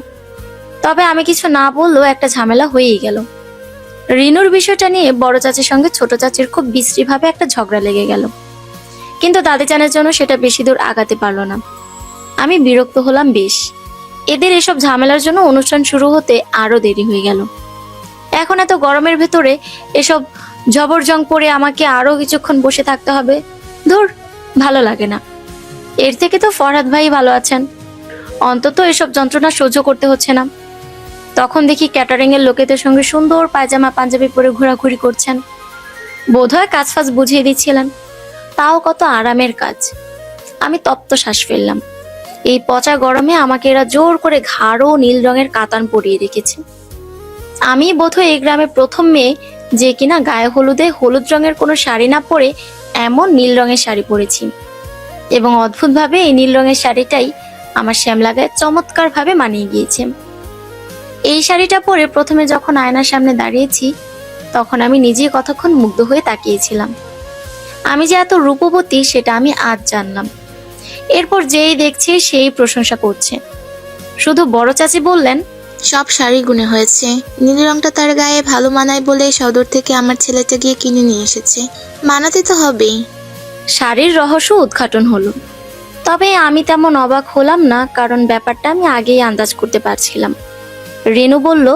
তবে আমি কিছু না বললেও একটা ঝামেলা হয়েই গেল। রিনুর বিষয়টা নিয়ে বড় চাচির সঙ্গে ছোট চাচির খুব বিশ্রীভাবে একটা ঝগড়া লেগে গেল, কিন্তু দাদিজানের জন্য সেটা বেশি দূর আগাতে পারলো না। আমি বিরক্ত হলাম বেশ। এদের এসব ঝামেলার জন্য অনুষ্ঠান শুরু হতে আরো দেরি হয়ে গেল। এখন এত গরমের ভেতরে এসব জবরজং পরে আমাকে আরো কিছুক্ষণ বসে থাকতে হবে। ধুর, ভালো লাগে না। এর থেকে তো ফরহাদ ভাই ভালো আছেন, অন্তত এসব যন্ত্রণা সহ্য করতে হচ্ছে না। তখন দেখি ক্যাটারিং এর লোকেদের সঙ্গে সুন্দর পায়জামা পাঞ্জাবি পরে ঘোরাঘুরি করছেন। বোধহয় কাজ ফাজ বুঝিয়ে দিচ্ছিলেন, তাও কত আরামের কাজ। আমি তপ্ত শ্বাস ফেললাম। এই পচা গরমে আমাকে এরা জোর করে গাঢ় নীল রঙের কাতান পরিয়ে রেখেছে। আমি বোধহয় এই গ্রামে প্রথম মেয়ে যে কিনা গায়ে হলুদে হলুদ রঙের কোনো শাড়ি না পরে এমন নীল রঙের শাড়ি পরেছি, এবং অদ্ভুতভাবে এই নীল রঙের শাড়িটাই আমার শ্যামলা গায়ে চমৎকার ভাবে মানিয়ে গিয়েছে। এই শাড়িটা পরে প্রথমে যখন আয়নার সামনে দাঁড়িয়েছি, তখন আমি নিজেই কতক্ষণ মুগ্ধ হয়ে তাকিয়েছিলাম। আমি যে এত রূপবতী সেটা আমি আজ জানলাম। এরপর যেই দেখছে সেই প্রশংসা করছে। শুধু বড় চাচি বললেন, সব শাড়ি গুনে হয়েছে, নীল রংটা তার গায়ে ভালো মানায় বলে সদর থেকে আমার ছেলেটা গিয়ে কিনে নিয়ে এসেছে। মানাতে তো হবেই। শাড়ির রহস্য উদ্ঘাটন হলো। তবে আমি তেমন অবাক হলাম না, কারণ ব্যাপারটা আমি আগেই আন্দাজ করতে পারছিলাম। রেনু বলল,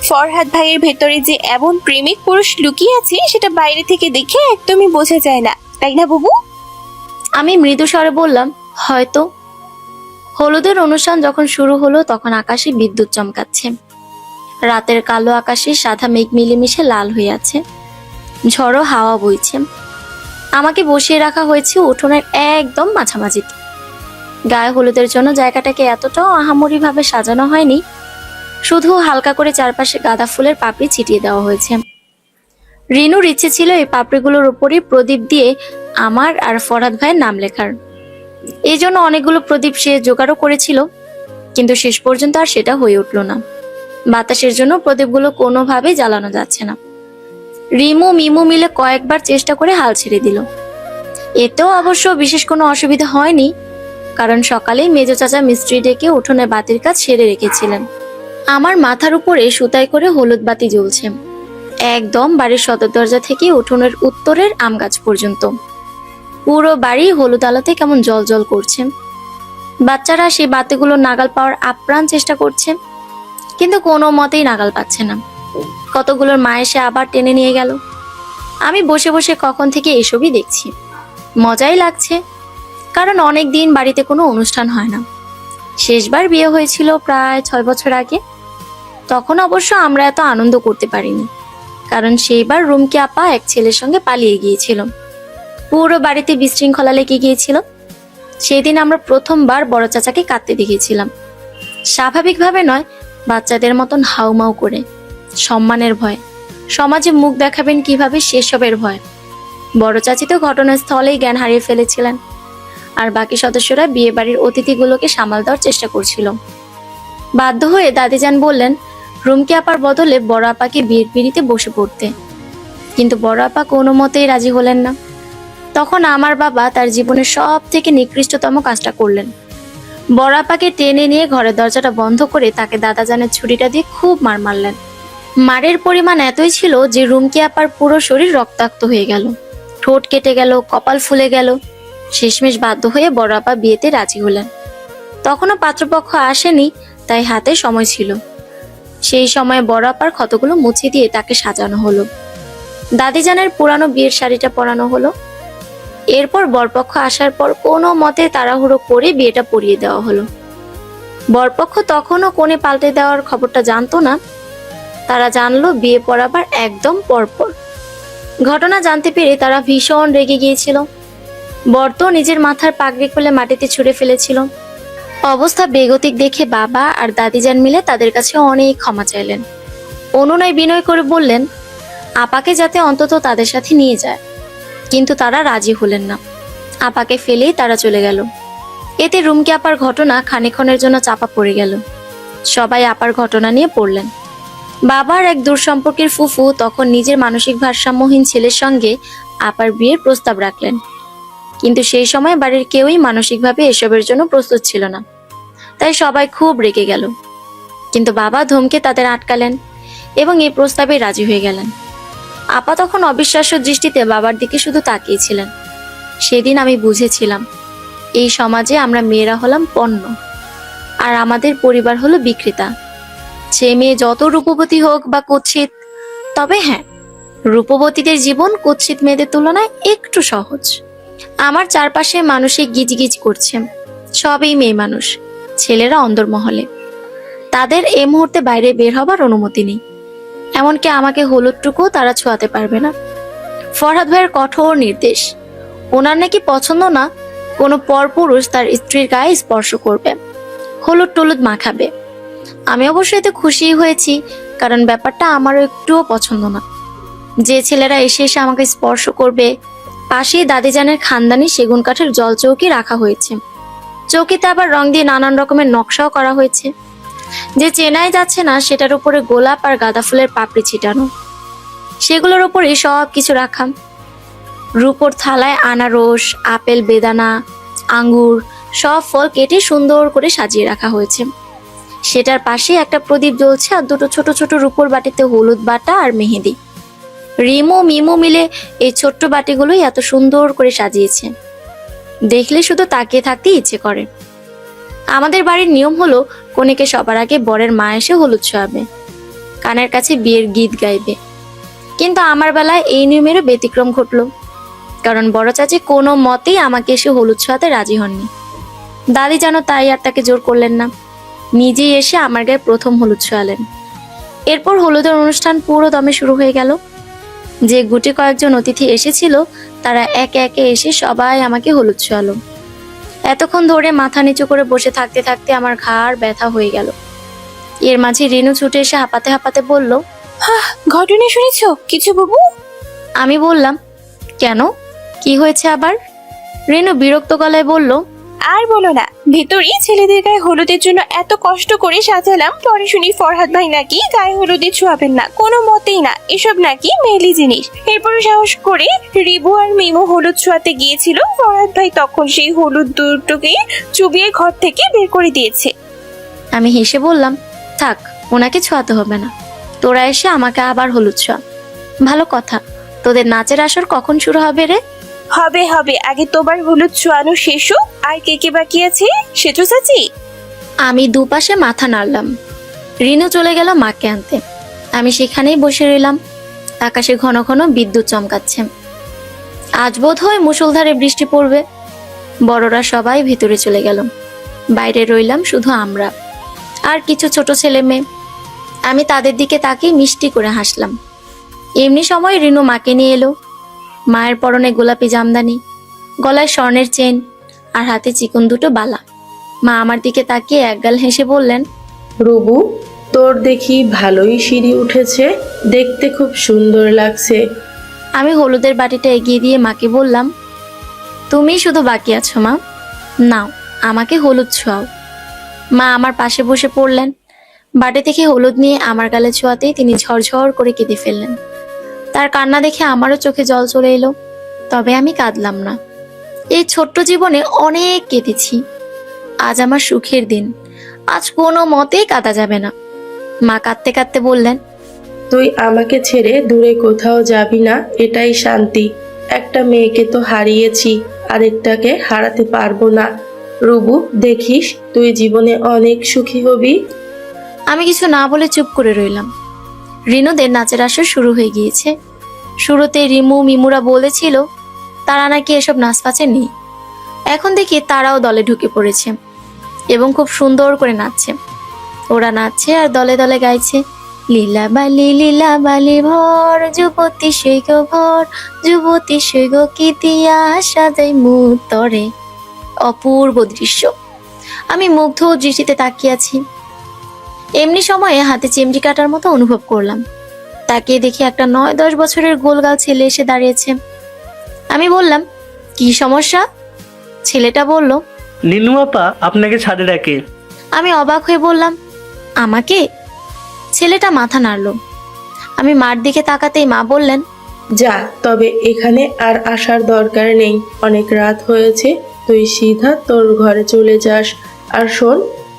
ফরহাদ ভাইয়ের ভেতরে যে এমন প্রেমিক পুরুষ লুকিয়ে আছে সেটা বাইরে থেকে দেখে একদমই বোঝা যায় না, তাই না বুবু? আমি মৃদু স্বরে বললাম, হয়তো। হলুদের অনুষ্ঠান যখন শুরু হলো তখন আকাশে বিদ্যুৎ চমকাচ্ছে। রাতের কালো আকাশে সাদা মেঘ মিলেমিশে লাল হয়ে আছে। ঝড়ো হাওয়া বইছে। আমাকে বসিয়ে রাখা হয়েছে উঠোনের একদম মাঝামাঝিতে। গায়ে হলুদের জন্য জায়গাটাকে এতটাও আহামরি ভাবে সাজানো হয়নি, শুধু হালকা করে চারপাশে গাঁদা ফুলের পাপড়ি ছিটিয়ে দেওয়া হয়েছে। রিনুর ইচ্ছে ছিল এই পাপড়িগুলোর উপরই প্রদীপ দিয়ে আমার আর ফরহাদ ভাইয়ের নাম লেখার। এই জন্য অনেকগুলো প্রদীপ সে জোগাড়ও করেছিল, কিন্তু শেষ পর্যন্ত আর সেটা হয়ে উঠল না। বাতাসের জন্য প্রদীপগুলো কোনোভাবেই জ্বালানো যাচ্ছে না। রিমু মিমু মিলে কয়েকবার চেষ্টা করে হাল ছেড়ে দিল। এতেও অবশ্য বিশেষ কোনো অসুবিধা হয়নি, কারণ সকালেই মেজো চাচা মিস্ত্রি ডেকে উঠোনে বাতির কাজ সেরে রেখেছিলেন। আমার মাথার উপরে সুতায় করে হলুদ বাতি জ্বলছে, একদম বাড়ির সদর দরজা থেকে উঠোনের উত্তরের আম গাছ পর্যন্ত। পুরো বাড়ি হলুদ আলোতে কেমন জল জল করছে। বাচ্চারা সেই বাতিগুলো নাগাল পাওয়ার আপ্রাণ চেষ্টা করছে, কিন্তু কোনো মতেই নাগাল পাচ্ছে না। কতগুলোর মা এসে আবার টেনে নিয়ে গেল। আমি বসে বসে কখন থেকে এসবই দেখছি। মজাই লাগছে, কারণ অনেক দিন বাড়িতে কোনো অনুষ্ঠান হয় না। শেষবার বিয়ে হয়েছিল প্রায় 6 বছর আগে। তখন অবশ্য আমরা এত আনন্দ করতে পারিনি, কারণ সেইবার রুমকি আপা এক ছেলের সঙ্গে পালিয়ে গিয়েছিল। পুরো বাড়িতে বিশৃঙ্খলা লেগে গিয়েছিল। সেদিন আমরা প্রথমবার বড় চাচাকে কাঁদতে দেখেছিলাম। স্বাভাবিকভাবে নয়, বাচ্চাদের মতন হাউমাউ করে। সম্মানের ভয়, সমাজে মুখ দেখাবেন কিভাবে সেসবের ভয়। বড় চাচি তো ঘটনাস্থলেই জ্ঞান হারিয়ে ফেলেছিলেন, আর বাকি সদস্যরা বিয়ে বাড়ির অতিথিগুলোকে সামাল দেওয়ার চেষ্টা করছিল। বাধ্য হয়ে দাদিজান বললেন রুমকি আপার বদলে বড় আপাকে বিয়ের পিঁড়িতে বসে পড়তে, কিন্তু বড় আপা কোনো মতেই রাজি হলেন না। তখন আমার বাবা তার জীবনের সব থেকে নিকৃষ্টতম কাজটা করলেন। বড় আপাকে টেনে নিয়ে ঘরের দরজাটা বন্ধ করে তাকে দাদাজানের ছুরিটা দিয়ে খুব মার মারলেন। মারের পরিমাণ এতই ছিল যে রুমকি আপার পুরো শরীর রক্তাক্ত হয়ে গেল, ঠোঁট কেটে গেল, কপাল ফুলে গেল। শেষমেশ বাধ্য হয়ে বড় আপা বিয়েতে রাজি হলেন। তখনও পাত্রপক্ষ আসেনি, তাই হাতে সময় ছিল। সেই সময় বড় আপার ক্ষতগুলো মুছে দিয়ে তাকে সাজানো হলো। দাদিজানের পুরানো বিয়ের শাড়িটা পরানো হলো। এরপর বরপক্ষ আসার পর কোনো মতে তাড়াহুড়ো করে বিয়েটা পরিয়ে দেওয়া হলো। বরপক্ষ তখনও কোণে পাল্টে দেওয়ার খবরটা জানতো না। তারা জানলো বিয়ে পড়াবার একদম পরপর। ঘটনা জানতে পেরে তারা ভীষণ রেগে গিয়েছিল। বর তো নিজের মাথার পাগড়ি খুলে মাটিতে ছুঁড়ে ফেলেছিল। অবস্থা বেগতিক দেখে বাবা আর দাদিজান মিলে তাদের কাছে অনেক ক্ষমা চাইলেন। অনুনয় বিনয় করে বললেন আপাকে যাতে অন্তত তাদের সাথে নিয়ে যায়, কিন্তু তারা রাজি হলেন না। আপাকে ফেলেই তারা চলে গেল। এতে রুমকি আপার ঘটনা খানিকক্ষণের জন্য চাপা পড়ে গেল। সবাই আপার ঘটনা নিয়ে পড়লেন। বাবার এক দূর সম্পর্কের ফুফু তখন নিজের মানসিক ভারসাম্যহীন ছেলের সঙ্গে আপার বিয়ের প্রস্তাব রাখলেন, কিন্তু সেই সময় বাড়ির কেউই মানসিকভাবে এসবের জন্য প্রস্তুত ছিল না। তাই সবাই খুব রেগে গেল, কিন্তু বাবা ধমকে তাদের আটকালেন এবং এই প্রস্তাবে রাজি হয়ে গেলেন। আপা তখন অবিশ্বাস্য দৃষ্টিতে বাবার দিকে শুধু তাকিয়েছিলেন। সেদিন আমি বুঝেছিলাম এই সমাজে আমরা মেয়েরা হলাম পণ্য, আর আমাদের পরিবার হলো বিক্রেতা। সে মেয়ে যত রূপবতী হোক বা কুৎসিত, তবে হ্যাঁ, রূপবতীদের জীবন কুৎসিত মেয়েদের তুলনায় একটু সহজ। আমার চারপাশে মানুষে গিজগিজ করছে, সবই মেয়ে মানুষ, ছেলেরা অন্দরমহলে। তাদের এই মুহূর্তে বাইরে বের হবার অনুমতি নেই, এমনকি আমাকে হলুদটুকুও তারা ছোঁয়াতে পারবে না। ফরহাদ ভাইয়ের কঠোর নির্দেশ, ওনার নাকি পছন্দ না কোনো পরপুরুষ তার স্ত্রীর গায়ে স্পর্শ করবে, হলুদ টলুদ মাখাবে। আমি অবশ্য এতে খুশি হয়েছি, কারণ ব্যাপারটা আমারও একটুও পছন্দ না। যে ছেলেরা এসে এসে আমাকে স্পর্শ করবে। পাশেই দাদিজানের খানদানি সেগুন কাঠের জল চৌকি রাখা হয়েছে। চৌকিতে আবার রং দিয়ে নানান রকমের নকশাও করা হয়েছে। যে চেনাই যাচ্ছে না সেটার উপরে গোলাপ আর গাঁদা ফুলের পাপড়ি ছিটানো। সেগুলোর উপরে সব কিছু রাখা। রূপোর থালায় আনারস, আপেল, বেদানা, আঙ্গুর সব ফল কেটে সুন্দর করে সাজিয়ে রাখা হয়েছে। সেটার পাশে একটা প্রদীপ জ্বলছে, আর দুটো ছোট ছোট রূপোর বাটিতে হলুদ বাটা আর মেহেদি। রিমু মিমু মিলে এই ছোট্ট বাটিগুলোই এত সুন্দর করে সাজিয়েছে, দেখলে শুধু তাকিয়ে থাকতে ইচ্ছে করে। আমাদের বাড়ির নিয়ম হলো কনেকে সবার আগে বরের মা এসে হলুদ ছোঁয়াবে, কানের কাছে বিয়ের গীত গাইবে। কিন্তু আমার বেলায় এই নিয়মেরও ব্যতিক্রম ঘটলো, কারণ বড় চাচি কোনো মতেই আমাকে এসে হলুদ ছোঁয়াতে রাজি হননি। দাদি যেন তাই আর তাকে জোর করলেন না, নিজেই এসে আমার গায়ে প্রথম হলুদ ছোঁয়ালেন। এরপর হলুদের অনুষ্ঠান পুরো দমে শুরু হয়ে গেল। যে গুটি কয়েকজন অতিথি এসেছিল তারা একে একে এসে সবাই আমাকে হলুদ ছোঁয়ালো। এতক্ষণ ধরে মাথা নিচু করে বসে থাকতে থাকতে আমার ঘাড় ব্যথা হয়ে গেল। এর মাঝে রেনু ছুটে এসে হাঁপাতে হাঁপাতে বলল, ঘটনা শুনেছো কিছু বাবু? আমি বললাম, কেন, কি হয়েছে আবার? রেনু বিরক্ত গলায় বলল, আর বলো না, ভেতরে ছেলেদের গায়ে হলুদের জন্য এত কষ্ট করে সাজালাম, পরে শুনি ফরহাদ ভাই নাকি গায়ে হলুদে ছোঁয়াবেন না, কোনো মতেই না, এসব নাকি মেলি জিনিস। এরপরে সাহস করে রিবু আর মিমু হলুদ ছোঁয়াতে গিয়েছিল, ফরহাদ ভাই তখন সেই হলুদ দুটোকে চুবিয়ে ঘর থেকে বের করে দিয়েছে। আমি হেসে বললাম, থাক, ওনাকে ছোঁয়াতে হবে না, তোরা এসে আমাকে আবার হলুদ ছোঁয়া। ভালো কথা, তোদের নাচের আসর কখন শুরু হবে রে? হবে হবে, আগে তোমার হলুদ ছোঁয়ানো শেষ হোক। আর কে কে বাকি আছে সেজো চাচি? আমি দুপাশে মাথা নাড়লাম। রিনু চলে গেল মাকে আনতে। আমি সেখানেই বসে রইলাম। আকাশে ঘন ঘন বিদ্যুৎ চমকাচ্ছে। আজ বোধ হয় মুষলধারে বৃষ্টি পড়বে। বড়রা সবাই ভেতরে চলে গেল। বাইরে রইলাম শুধু আমরা আর কিছু ছোট ছেলে মেয়ে। আমি তাদের দিকে তাকিয়ে মিষ্টি করে হাসলাম। এমনি সময় রিনু মাকে নিয়ে এলো। মায়ের পরনে গোলাপি জামদানি, গলায় স্বর্ণের চেন আর হাতে চিকন দুটো বালা। মা আমার দিকে তাকিয়ে একগাল হেসে বললেন, রুবু, তোর দেখি ভালোই সিঁড়ি উঠেছে, দেখতে খুব সুন্দর লাগছে। আমি হলুদের বাটিটা এগিয়ে দিয়ে মাকে বললাম, তুমি শুধু বাকি আছো মা, নাও আমাকে হলুদ ছোঁয়াও। মা আমার পাশে বসে পড়লেন। বাটি থেকে হলুদ নিয়ে আমার গালে ছোঁয়াতেই তিনি ঝরঝর করে কেঁদে ফেললেন। তার কান্না দেখে আমারও চোখে জল চলে এলো। তবে আমি কাঁদলাম না। এই ছোট্ট জীবনে অনেক কেঁদেছি। আজ আমার সুখের দিন, আজ কোনো মতেই কাঁদা যাবে না। মা কাঁদতে কাঁদতে বললেন, তুই আমাকে ছেড়ে দূরে কোথাও যাবি না, এটাই শান্তি। একটা মেয়েকে তো হারিয়েছি, আরেকটাকে হারাতে পারবো না। রুবু, দেখিস তুই জীবনে অনেক সুখী হবি। আমি কিছু না বলে চুপ করে রইলাম। রিনুদের নাচের আসর শুরু হয়ে গিয়েছে। শুরুতে রিমু মিমুরা বলেছিল তারা নাকি এসব নাচ ফাচে নেই। এখন দেখি তারাও দলে ঢুকে পড়েছে এবং খুব সুন্দর করে নাচছে। ওরা নাচছে আর দলে দলে গাইছে, লীলা বালি ভর, যুবতী সৈগ ভর, যুবতী সৈগ কি দিয়া সাজাই মুতরে। অপূর্ব দৃশ্য। আমি মুগ্ধ দৃষ্টিতে তাকিয়ে আছি। এমনি সময়ে হাতে চিমটি কাটার মতো অনুভব করলাম। তাকিয়ে দেখি একটা 9-10 বছরের গোলগাল ছেলে এসে দাঁড়িয়েছে। আমি বললাম, কি সমস্যা? ছেলেটা বলল, নিনু আপা আপনাকে ছাদে ডাকে। আমি অবাক হয়ে বললাম, আমাকে? ছেলেটা মাথা নাড়ল। আমি মার দিকে তাকাতেই মা বললেন, যা, তবে এখানে আর আসার দরকার নেই, অনেক রাত হয়েছে, তুই সিধা তোর ঘরে চলে যাস। আর শোন,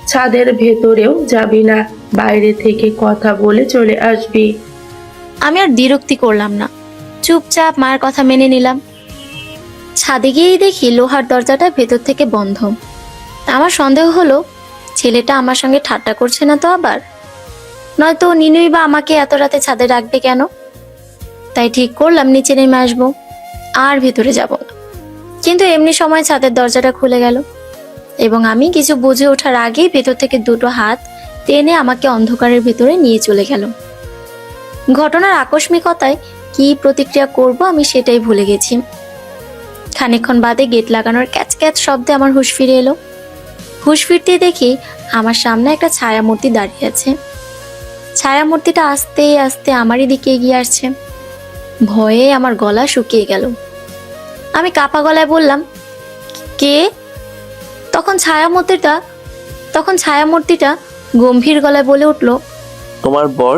ছাদের ভেতরেও যাবি না, বাইরে থেকে কথা বলে চলে আসবি। আমি আর দ্বিরুক্তি করলাম না, চুপচাপ মায়ের কথা মেনে নিলাম। ছাদে গিয়েই দেখি লোহার দরজাটা ভেতর থেকে বন্ধ। আমার সন্দেহ হলো ছেলেটা আমার সঙ্গে ঠাট্টা করছে না তো আবার, নয়তো নিনুই বা আমাকে এত রাতে ছাদে রাখবে কেন? তাই ঠিক করলাম নিচে নেমে আসবো, আর ভেতরে যাব না। কিন্তু এমনি সময় ছাদের দরজাটা খুলে গেল এবং আমি কিছু বুঝে ওঠার আগেই ভেতর থেকে দুটো হাত টেনে আমাকে অন্ধকারের ভেতরে নিয়ে চলে গেল। ঘটনার আকস্মিকতায় কি প্রতিক্রিয়া করব আমি সেটাই ভুলে গেছি। খানিকক্ষণ বাদে গেট লাগানোর ক্যাচ ক্যাচ শব্দে আমার হুঁশ ফিরে এলো। হুঁশ ফিরতে দেখি আমার সামনে একটা ছায়ামূর্তি দাঁড়িয়ে আছে। ছায়ামূর্তিটা আস্তে আস্তে আমারই দিকে এগিয়ে আসছে। ভয়ে আমার গলা শুকিয়ে গেল। আমি কাপা গলায় বললাম, কে? তখন ছায়ামূর্তিটা গম্ভীর গলায় বলে উঠল, তোমার বর।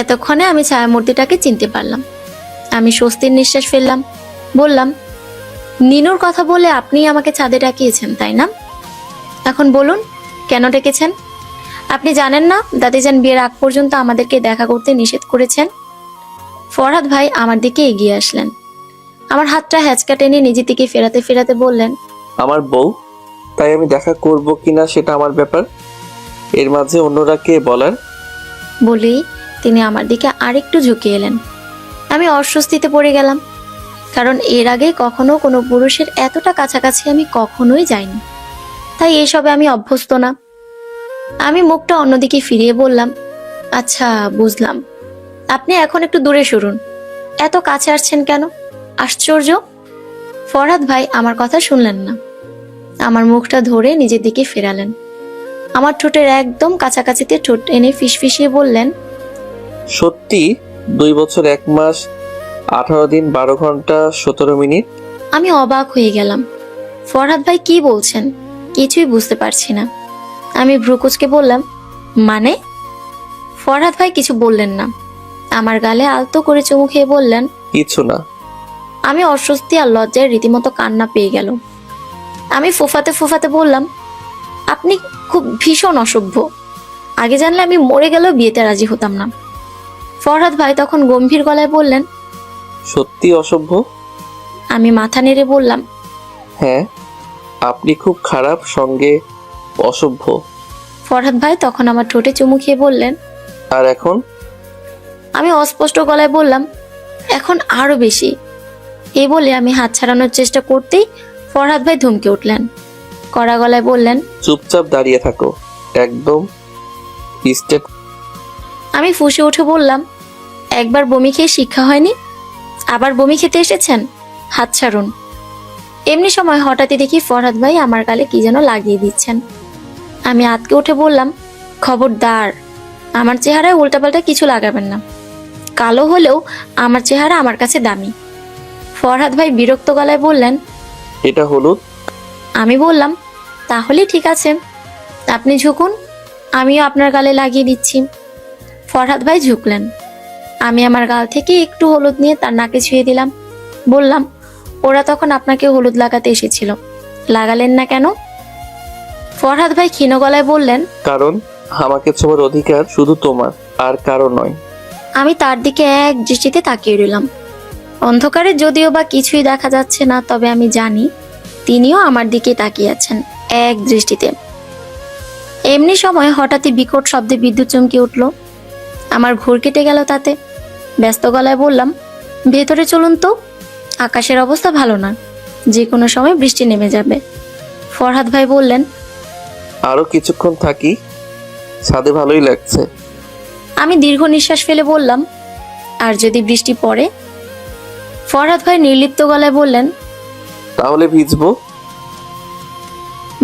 এতক্ষণে আমি ছায়ামূর্তিটাকে চিনতে পারলাম। আমি স্বস্তির নিঃশ্বাস ফেললাম। বললাম, নিনুর কথা বলে আপনি আমাকে ছাদে ডাকিয়েছেন তাই না? এখন বলুন কেন ডেকেছেন? আপনি জানেন না দাদিজান বিয়ের আগ পর্যন্ত আমাদেরকে দেখা করতে নিষেধ করেছেন? ফরহাদ ভাই আমার দিকে এগিয়ে আসলেন। আমার হাতটা হ্যাচকা টেনে নিজের দিকে ফেরাতে ফেরাতে বললেন, আমার বউ, তাই আমি দেখা করব কিনা সেটা আমার ব্যাপার, এর মাঝে অন্যরা কে বলার। বলেই তিনি আমার দিকে আরেকটু ঝুঁকে এলেন। আমি অস্বস্তিতে পড়ে গেলাম, কারণ এর আগে কখনো কোনো পুরুষের এতটা কাছাকাছি আমি কখনোই যাইনি। তাই এসবে আমি অভ্যস্ত না। আমি মুখটা অন্যদিকে ফিরিয়ে বললাম, আচ্ছা বুঝলাম, আপনি এখন একটু দূরে সরুন, এত কাছে আসছেন কেন? আশ্চর্য। ফরহাদ ভাই আমার কথা শুনলেন না, আমার মুখটা ধরে নিজের দিকে ফেরালেন। আমার ঠোঁটের একদম কাছাকাছিতে ঠোঁট এনে ফিসফিসিয়ে বললেন, সত্যি 2 বছর 1 মাস 18 দিন 12 ঘন্টা 17 মিনিট? আমি অবাক হয়ে গেলাম। ফরহাদ ভাই কি বলছেন কিছুই বুঝতে পারছি না। আমি ভ্রুকুচকে বললাম, মানে? ফরহাদ ভাই কিছু বললেন না, আমার গালে আলতো করে চুমু খেয়ে বললেন, কিছু না। আমি অস্বস্তি আর লজ্জায় রীতিমতো কান্না পেয়ে গেল। আমি ফোফাতে ফোফাতে বললাম, আপনি খুব ভীষণ অসভ্য। আগে জানলে আমি মরে গেলেও বিয়েতে রাজি হতাম না। ফরহাদ ভাই তখন গম্ভীর গলায় বললেন, সত্যি অসভ্য? আমি মাথা নেড়ে বললাম, হ্যাঁ, আপনি খুব খারাপ, সঙ্গে অসভ্য। ফরহাদ ভাই তখন আমার ঠোঁটে চুমু খেয়ে বললেন, আর এখন? আমি অস্পষ্ট গলায় বললাম, এখন আরো বেশি। এই বলে আমি হাত ছাড়ানোর চেষ্টা করতেই ফরহাদ ভাই ধমকে উঠলেন। কড়া গলায় বললেন, চুপচাপ দাঁড়িয়ে থাকো, একদম স্টেপ। আমি ফুঁসে উঠে বললাম, একবার বমি খেয়ে শিক্ষা হয়নি, আবার বমি খেতে এসেছেন? হাত ছাড়ুন। এমনি সময় হঠাৎই দেখি ফরহাদ ভাই আমার গালে কি যেন লাগিয়ে দিচ্ছেন। আমি আতকে উঠে বললাম, খবরদার, আমার চেহারায় উল্টাপাল্টা কিছু লাগাবেন না। কালো হলেও আমার চেহারা আমার কাছে দামি। ফরহাদ ভাই বিরক্ত গলায় বললেন, এটা হলুদ। আমি বললাম, তাহলে ঠিক আছে, আপনি ঝুঁকুন, আমিও আপনার গালে লাগিয়ে দিচ্ছি। ফরহাদ ভাই ঝুঁকলেন। আমি আমার গাল থেকে একটু হলুদ নিয়ে তার নাকে ছুঁয়ে দিলাম। বললাম, ওরা তখন আপনাকে হলুদ লাগাতে এসেছিল, লাগালেন না কেন? ফরহাদ ভাই ক্ষীণ গলায় বললেন, কারণ আমাকে ছোঁয়ার অধিকার শুধু তোমার, আর কারো নয়। আমি তার দিকে এক দৃষ্টিতে তাকিয়ে রইলাম। অন্ধকারে যদিও বা কিছুই দেখা যাচ্ছে না, তবে আমি জানি তিনিও আমার দিকে তাকিয়ে আছেন এক দৃষ্টিতে। এমনি সময় হঠাৎই বিকট শব্দে বিদ্যুৎ চমকে উঠল। আমার ঘোর কেটে গেল তাতে। ব্যস্ত গলায় বললাম, ভেতরে চলুন তো, আকাশের অবস্থা ভালো না, যে কোনো সময় বৃষ্টি নেমে যাবে। ফরহাদ ভাই বললেন, আরো কিছুক্ষণ থাকি, ছাদে ভালোই লাগছে। আমি দীর্ঘ নিঃশ্বাস ফেলে বললাম, আর যদি বৃষ্টি পড়ে? ফরহাদ ভাই নির্লিপ্ত গলায় বললেন, তাহলে ভিজবো।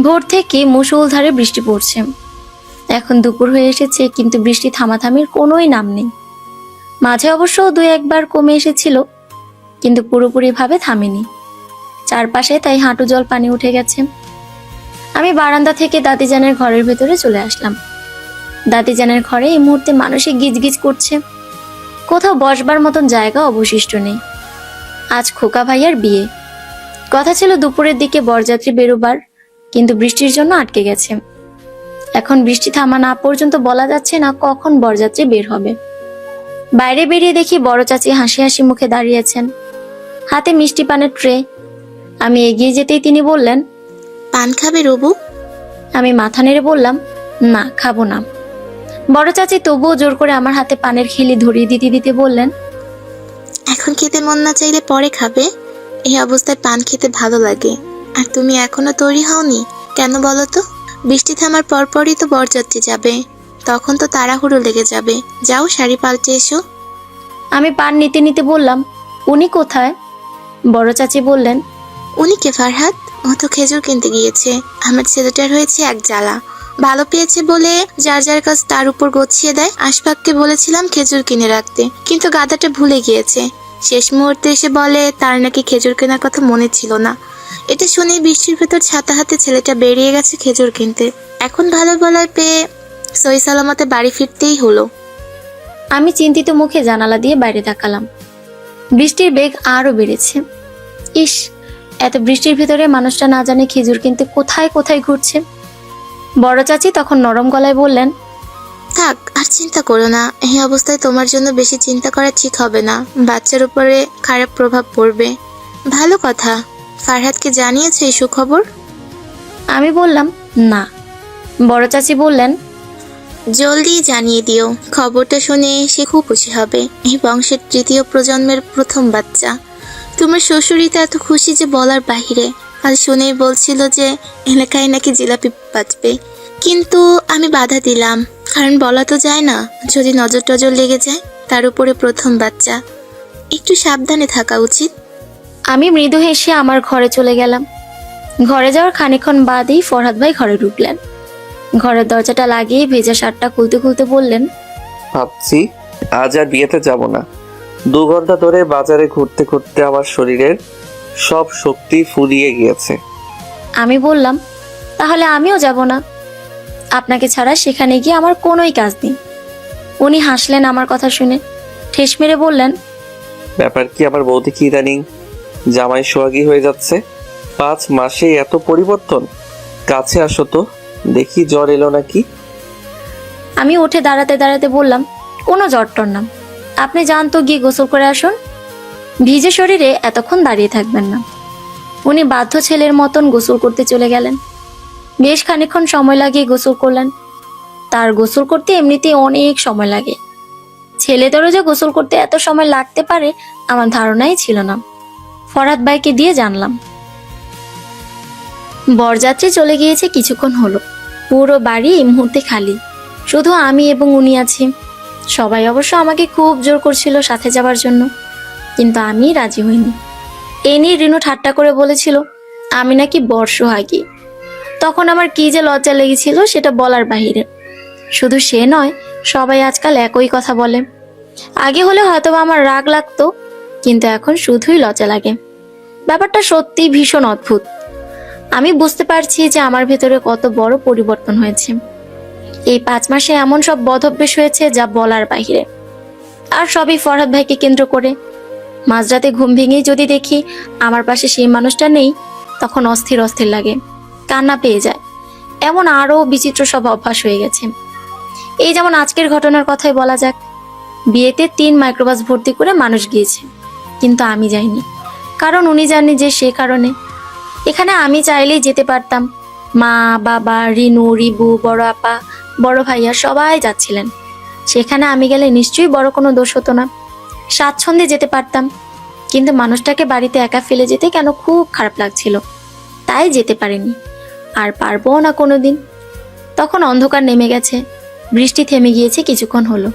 ভোর থেকে মুষলধারে বৃষ্টি পড়ছে। এখন দুপুর হয়ে এসেছে, কিন্তু বৃষ্টি থামাথামির কোনোই নাম নেই। মাঝে অবশ্য 2-1 কমে এসেছিল, কিন্তু পুরোপুরিভাবে থামেনি। চারপাশে তাই হাঁটু জল পানি উঠে গেছে। আমি বারান্দা থেকে দাদিজানের ঘরের ভেতরে চলে আসলাম। দাদিজানের ঘরে এই মুহূর্তে মানুষে গিজগিজ করছে। কোথাও বসবার মতন জায়গা অবশিষ্ট নেই। আজ খোকা ভাইয়ার বিয়ে। কথা ছিল দুপুরের দিকে বরযাত্রী বেরোবার, কিন্তু বৃষ্টির জন্য আটকে গেছে। এখন বৃষ্টি থামা না পর্যন্ত বলা যাচ্ছে না কখন বরযাত্রী বের হবে। বাইরে বেরিয়ে দেখি বড় চাচি হাসি হাসি মুখে দাঁড়িয়েছেন, হাতে মিষ্টি পানের ট্রে। আমি এগিয়ে যেতেই তিনি বললেন, পান খাবে রবু? আমি মাথা নেড়ে বললাম, না, খাবো না। বড় চাচি তবুও জোর করে আমার হাতে পানের খিলি ধরিয়ে দিতে দিতে বললেন, এখন খেতে মন না চাইলে পরে খাবে। এই অবস্থায় পান খেতে ভালো লাগে। আর তুমি এখনো তৈরি হওনি কেন বলো তো? বৃষ্টি থামার পরপরই তো বরযাত্রী যাবে, তখন তো তাড়াহুড়ো লেগে যাবে। যাও, শাড়ি পাল্টে এসো। আমি পান নিতে নিতে বললাম, উনি কোথায়? বড় চাচি বললেন, উনি কে ফারহাদ? ও তো খেজুর কিনতে গিয়েছে। আমার ছেলেটার হয়েছে এক জ্বালা। ভালো পেয়েছে বলে যার যার কাছ তার উপর গছিয়ে দেয়। আশফাককে বলেছিলাম খেজুর কিনে রাখতে, কিন্তু গাদাটা ভুলে গিয়েছে। শেষ মুহূর্তে এসে বলে তার নাকি খেজুর কেনার কথা মনে ছিল না। এটা শুনে বৃষ্টির ভেতর ছাতা হাতে ছেলেটা বেরিয়ে গেছে খেজুর কিনতে। এখন ভালো বলায় পেয়ে সহি সালামতে বাড়ি ফিরতেই হলো। আমি চিন্তিত মুখে জানালা দিয়ে বাইরে তাকালাম। বৃষ্টির বেগ আরো বেড়েছে। ইস, এত বৃষ্টির ভেতরে মানুষটা না জানে খেজুর কিনতে কোথায় কোথায় ঘুরছে। বড় চাচি তখন নরম গলায় বললেন, থাক, আর চিন্তা করো না। এই অবস্থায় তোমার জন্য বেশি চিন্তা করা ঠিক হবে না। বাচ্চার উপরে খারাপ প্রভাব পড়বে। ভালো কথা, ফারহাদকে জানিয়েছে এই সুখবর? আমি বললাম, না। বড় চাচি বললেন, জলদি জানিয়ে দিও। খবরটা শুনে সে খুব খুশি হবে। এই বংশের 3য় প্রজন্মের প্রথম বাচ্চা। তোমার শ্বশুরই তো এত খুশি যে বলার বাহিরে। আজ শুনেই বলছিল যে এলাকায় নাকি জিলাপি বাজবে, কিন্তু আমি বাধা দিলাম, কারণ বলা তো যায় না, যদি নজর টজর লেগে যায়। তার উপরে প্রথম বাচ্চা, একটু সাবধানে থাকা উচিত। আমি মৃদু হেসে আমার ঘরে চলে গেলাম। ঘরে যাওয়ার খানিকক্ষণ বাদেই ফরহাদ ভাই ঘরে ঢুকলেন। ঘরের দরজাটা লাগিয়ে ভেজা শার্টটা খুলতে খুলতে বললেন, ভাবছি আজ আর বিয়েতে যাব না। 2 ঘন্টা ধরে বাজারে ঘুরতে ঘুরতে আমার শরীরের সব শক্তি ফুরিয়ে গিয়েছে। আমি বললাম, তাহলে আমিও যাব না। আপনাকে ছাড়া সেখানে গিয়ে আমার কোনোই কাজ নেই। উনি হাসলেন আমার কথা শুনে, ঠেস মেরে বললেন, ব্যাপার কি আমার বৌদি কি ইদানিং জামাই সোহাগী হয়ে যাচ্ছে? 5 মাসে এত পরিবর্তন? কাছে আসো তো দেখি, জ্বর এলো নাকি? আমি উঠে দাঁড়াতে দাঁড়াতে বললাম, কোনো জ্বর না, আপনি যান তো, গিয়ে গোসল করে আসুন। ভিজে শরীরে এতক্ষণ দাঁড়িয়ে থাকবেন না। উনি বাধ্য ছেলের মতন গোসল করতে চলে গেলেন। বেশ খানিকক্ষণ সময় লাগিয়ে গোসল করলেন। তার গোসল করতে এমনিতেই অনেক সময় লাগে। ছেলেদেরও যে গোসল করতে এত সময় লাগতে পারে আমার ধারণাই ছিল না। ফরহাদ ভাইকে দিয়ে জানলাম। বরযাত্রী চলে গিয়েছে কিছুক্ষণ হলো। পুরো বাড়ি এই মুহূর্তে খালি, শুধু আমি এবং উনি আছি। সবাই অবশ্য আমাকে খুব জোর করছিল সাথে যাবার জন্য, কিন্তু আমি রাজি হইনি। এ নিয়ে রিনু ঠাট্টা করে বলেছিল আমি নাকি বর্ষহাগী। তখন আমার কি যে লজ্জা লেগেছিল সেটা বলার বাহিরে। শুধু সে নয়, সবাই আজকাল একই কথা বলে। আগে হলে হয়তো আমার রাগ লাগতো, কিন্তু এখন শুধুই লজ্জা লাগে। ব্যাপারটা সত্যি ভীষণ অদ্ভুত। আমি বুঝতে পারছি যে আমার ভেতরে কত বড় পরিবর্তন হয়েছে। এই 5 মাসে এমন সব বদঅভ্যাস হয়েছে যা বলার বাহিরে। আর সবই ফরহাদ ভাইকে কেন্দ্র করে। মাঝরাতে ঘুম ভেঙেই যদি দেখি আমার পাশে সেই মানুষটা নেই, তখন অস্থির অস্থির লাগে, কান্না পেয়ে যায়। এমন আরো বিচিত্র সব অভ্যাস হয়ে গেছে। এই যেমন আজকের ঘটনার কথাই বলা যাক। বিয়েতে 3 মাইক্রোবাস ভর্তি করে মানুষ গিয়েছে, কিন্তু আমি যাইনি, কারণ উনি জানেন যে সে কারণে। এখানে আমি চাইলেই যেতে পারতাম। মা, বাবা, রিনু, রিবু, বড় আপা, বড় ভাইয়া সবাই যাচ্ছিলেন। সেখানে আমি গেলে নিশ্চয়ই বড় কোনো দোষ হতো না, স্বাচ্ছন্দ্যে যেতে পারতাম। কিন্তু মানুষটাকে বাড়িতে একা ফেলে যেতে কেন খুব খারাপ লাগছিল, তাই যেতে পারিনি, আর পারবো না কোনোদিন। তখন অন্ধকার নেমে গেছে, বৃষ্টি থেমে গিয়েছে কিছুক্ষণ হলো,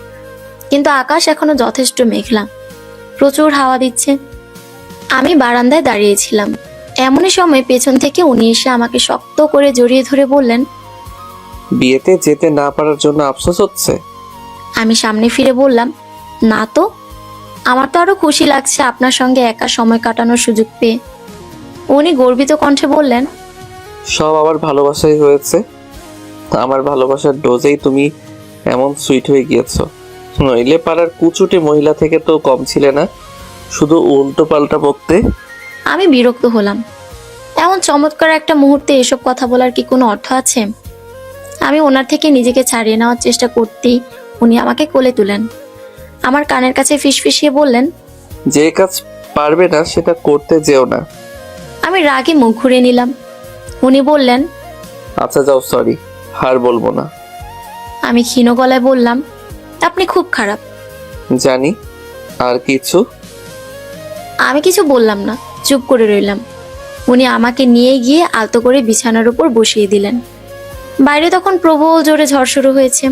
কিন্তু আকাশ এখনো যথেষ্ট মেঘলা, প্রচুর হাওয়া দিচ্ছে। আমি বারান্দায় দাঁড়িয়েছিলাম। এমনই সময় পেছন থেকে উনি এসে আমাকে শক্ত করে জড়িয়ে ধরে বললেন, বিয়েতে যেতে না পারার জন্য আফসোস হচ্ছে? আমি সামনে ফিরে বললাম, না তো, আমার তো আরো খুশি লাগছে আপনার সঙ্গে একা সময় কাটানোর সুযোগ পেয়ে। উনি গর্বিত কণ্ঠে বললেন, সব আমার ভালোবাসাই হয়েছে। আমার ভালোবাসার ডোজেই তুমি এমন সুইট হয়ে গিয়েছো। নইলে পাড়ার কুচুটে মহিলা থেকে তো কম ছিলে না, শুধু উল্টো পাল্টা বকতে। আমি বিরক্ত হলাম। এমন চমৎকার একটা মুহূর্তে এসব কথা বলার কি কোনো অর্থ আছে? আমি ওনার থেকে নিজেকে ছাড়িয়ে নেওয়ার চেষ্টা করতেই উনি আমাকে কোলে তুলেন। আমার কানের কাছে ফিসফিসিয়ে বললেন, যে কাজ পারবে না সেটা করতে যেও না। আমি রাগে মুখ ঘুরিয়ে নিলাম। উনি বললেন, আচ্ছা যাও, সরি, আর বলবো না। আমি ক্ষীণ গলায় বললাম, আপনি খুব খারাপ। জানি। আর কিছু? আমি কিছু বললাম না, চুপ করে রইলাম। উনি আমাকে নিয়ে গিয়ে আলতো করে বিছানার উপর বসিয়ে দিলেন। বাইরে তখন প্রবল জোরে ঝড় শুরু হয়েছে।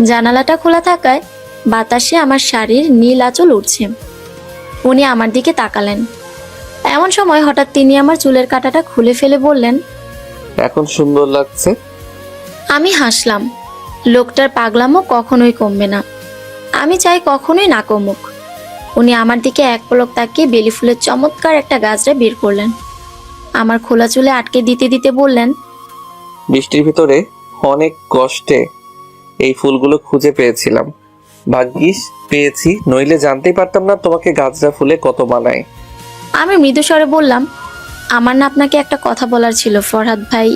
জানালাটা খোলা থাকায় বাতাসে আমার শাড়ির নীল আঁচল উঠছে। উনি আমার দিকে তাকালেন। এমন সময় হঠাৎ তিনি আমার চুলের কাঁটাটা খুলে ফেলে বললেন, এখন সুন্দর লাগছে। আমি হাসলাম। লোকটার পাগলামো কখনোই কমবে না, আমি চাই কখনোই না কমুক। উনি আমার দিকে এক পলক তাকিয়ে বেলি ফুলের চমৎকার একটা গাছটা বের করলেন। আমার খোলা চুলে আটকে দিতে দিতে বললেন, বৃষ্টির ভিতরে অনেক কষ্টে এই ফুলগুলো খুঁজে পেয়েছিলাম। ভাগ্যিস পেয়েছি, নইলে জানতেই পারতাম না তোমাকে গাছরা ফুলে কত মানায়। আমি মৃদু স্বরে বললাম, আমার না আপনাকে একটা কথা বলার ছিল ফরহাদ ভাই।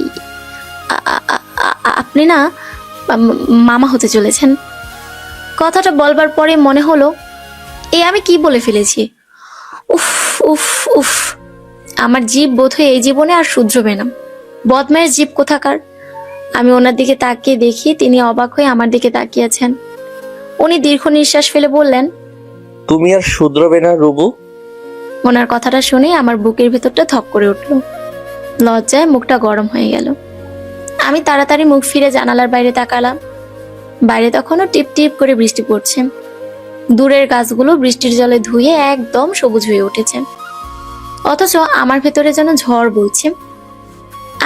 আপনি না মামা হতে চলেছেন। কথাটা বলবার পরে মনে হলো আমি কি বলে ফেলেছি। উফ উফ উফ, আমার জীব বোধহয় এই জীবনে আর শুধরবে না। বদমায়ের জীব কোথাকার। আমি ওনার দিকে তাকিয়ে দেখি তিনি অবাক হয়ে আমার দিকে তাকিয়েছেন। উনি দীর্ঘ নিঃশ্বাস ফেলে বললেন, তুমি আর শুধরবে না রুবু। ওনার কথাটা শুনে আমার বুকের ভেতরটা ধক করে উঠল। লজ্জায় মুখটা গরম হয়ে গেল। আমি তাড়াতাড়ি মুখ ফিরে জানালার বাইরে তাকালাম। বাইরে তখনও টিপ টিপ করে বৃষ্টি পড়ছে। দূরের গাছগুলো বৃষ্টির জলে ধুয়ে একদম সবুজ হয়ে উঠেছে, অথচ আমার ভেতরে যেন ঝড় বইছে।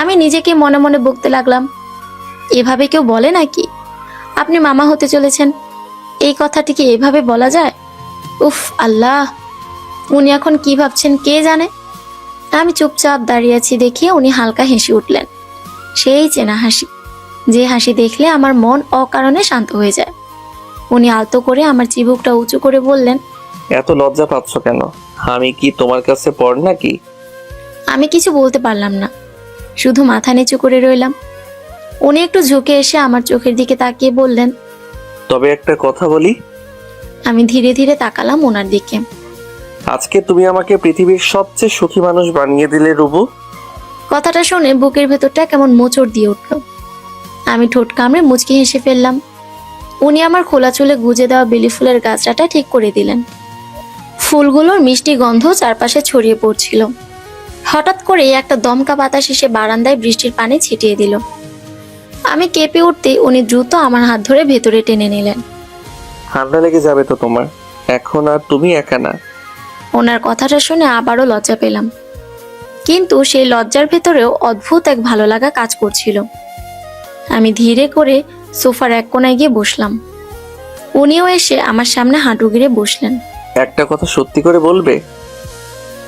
আমি নিজেকে মনে মনে বকতে লাগলাম, এভাবে কেউ বলে নাকি আপনি মামা হতে চলেছেন? এই কথাটি কি এভাবে বলা যায়? উফ আল্লাহ, উনি এখন কি ভাবছেন কে জানে। আমি চুপচাপ দাঁড়িয়ে আছি দেখে উনি হালকা হেসে উঠলেন। সেই চেনা হাসি, যে হাসি দেখলে আমার মন অকারণে শান্ত হয়ে যায়। উনি আলতো করে আমার চিবুকটা উঁচু করে বললেন, এত লজ্জা পাচ্ছ কেন? আমি কি তোমার কাছে পর নাকি? আমি কিছু বলতে পারলাম না, শুধু মাথা নিচু করে রইলাম। উনি একটু ঝুঁকে এসে আমার চোখের দিকে তাকিয়ে বললেন, তবে একটা কথা বলি। আমি ধীরে ধীরে তাকালাম ওনার দিকে। আজকে তুমি আমাকে পৃথিবীর সবচেয়ে সুখী মানুষ বানিয়ে দিলে রুবু। কথাটা শুনে বুকের ভেতরটা কেমন মোচড় দিয়ে উঠল। আমি ঠোঁট কামড়ে মুচকি হেসে ফেললাম। উনি আমার খোলা চুলে গুজে দেওয়া বেলি ফুলের গাছটা ঠিক করে দিলেন। ফুলগুলোর মিষ্টি গন্ধ চারপাশে ছড়িয়ে পড়ছিল। হঠাৎ করে একটা দমকা বাতাস এসে বারান্দায় বৃষ্টির পানি ছিটিয়ে দিল। আমি কেঁপে উঠতে উনি দ্রুত আমার হাত ধরে ভেতরে টেনে নিলেন। ঠান্ডা লেগে যাবে তো তোমার, এখন আর তুমি একা না। ওনার কথাটা শুনে আবারও লজ্জা পেলাম, কিন্তু সেই লজ্জার ভেতরেও অদ্ভুত এক ভালো লাগা কাজ করছিল। আমি ধীরে করে সোফার এক কোণায় গিয়ে বসলাম। উনিও এসে আমার সামনে হাঁটু গেড়ে বসলেন। একটা কথা সত্যি করে বলবে?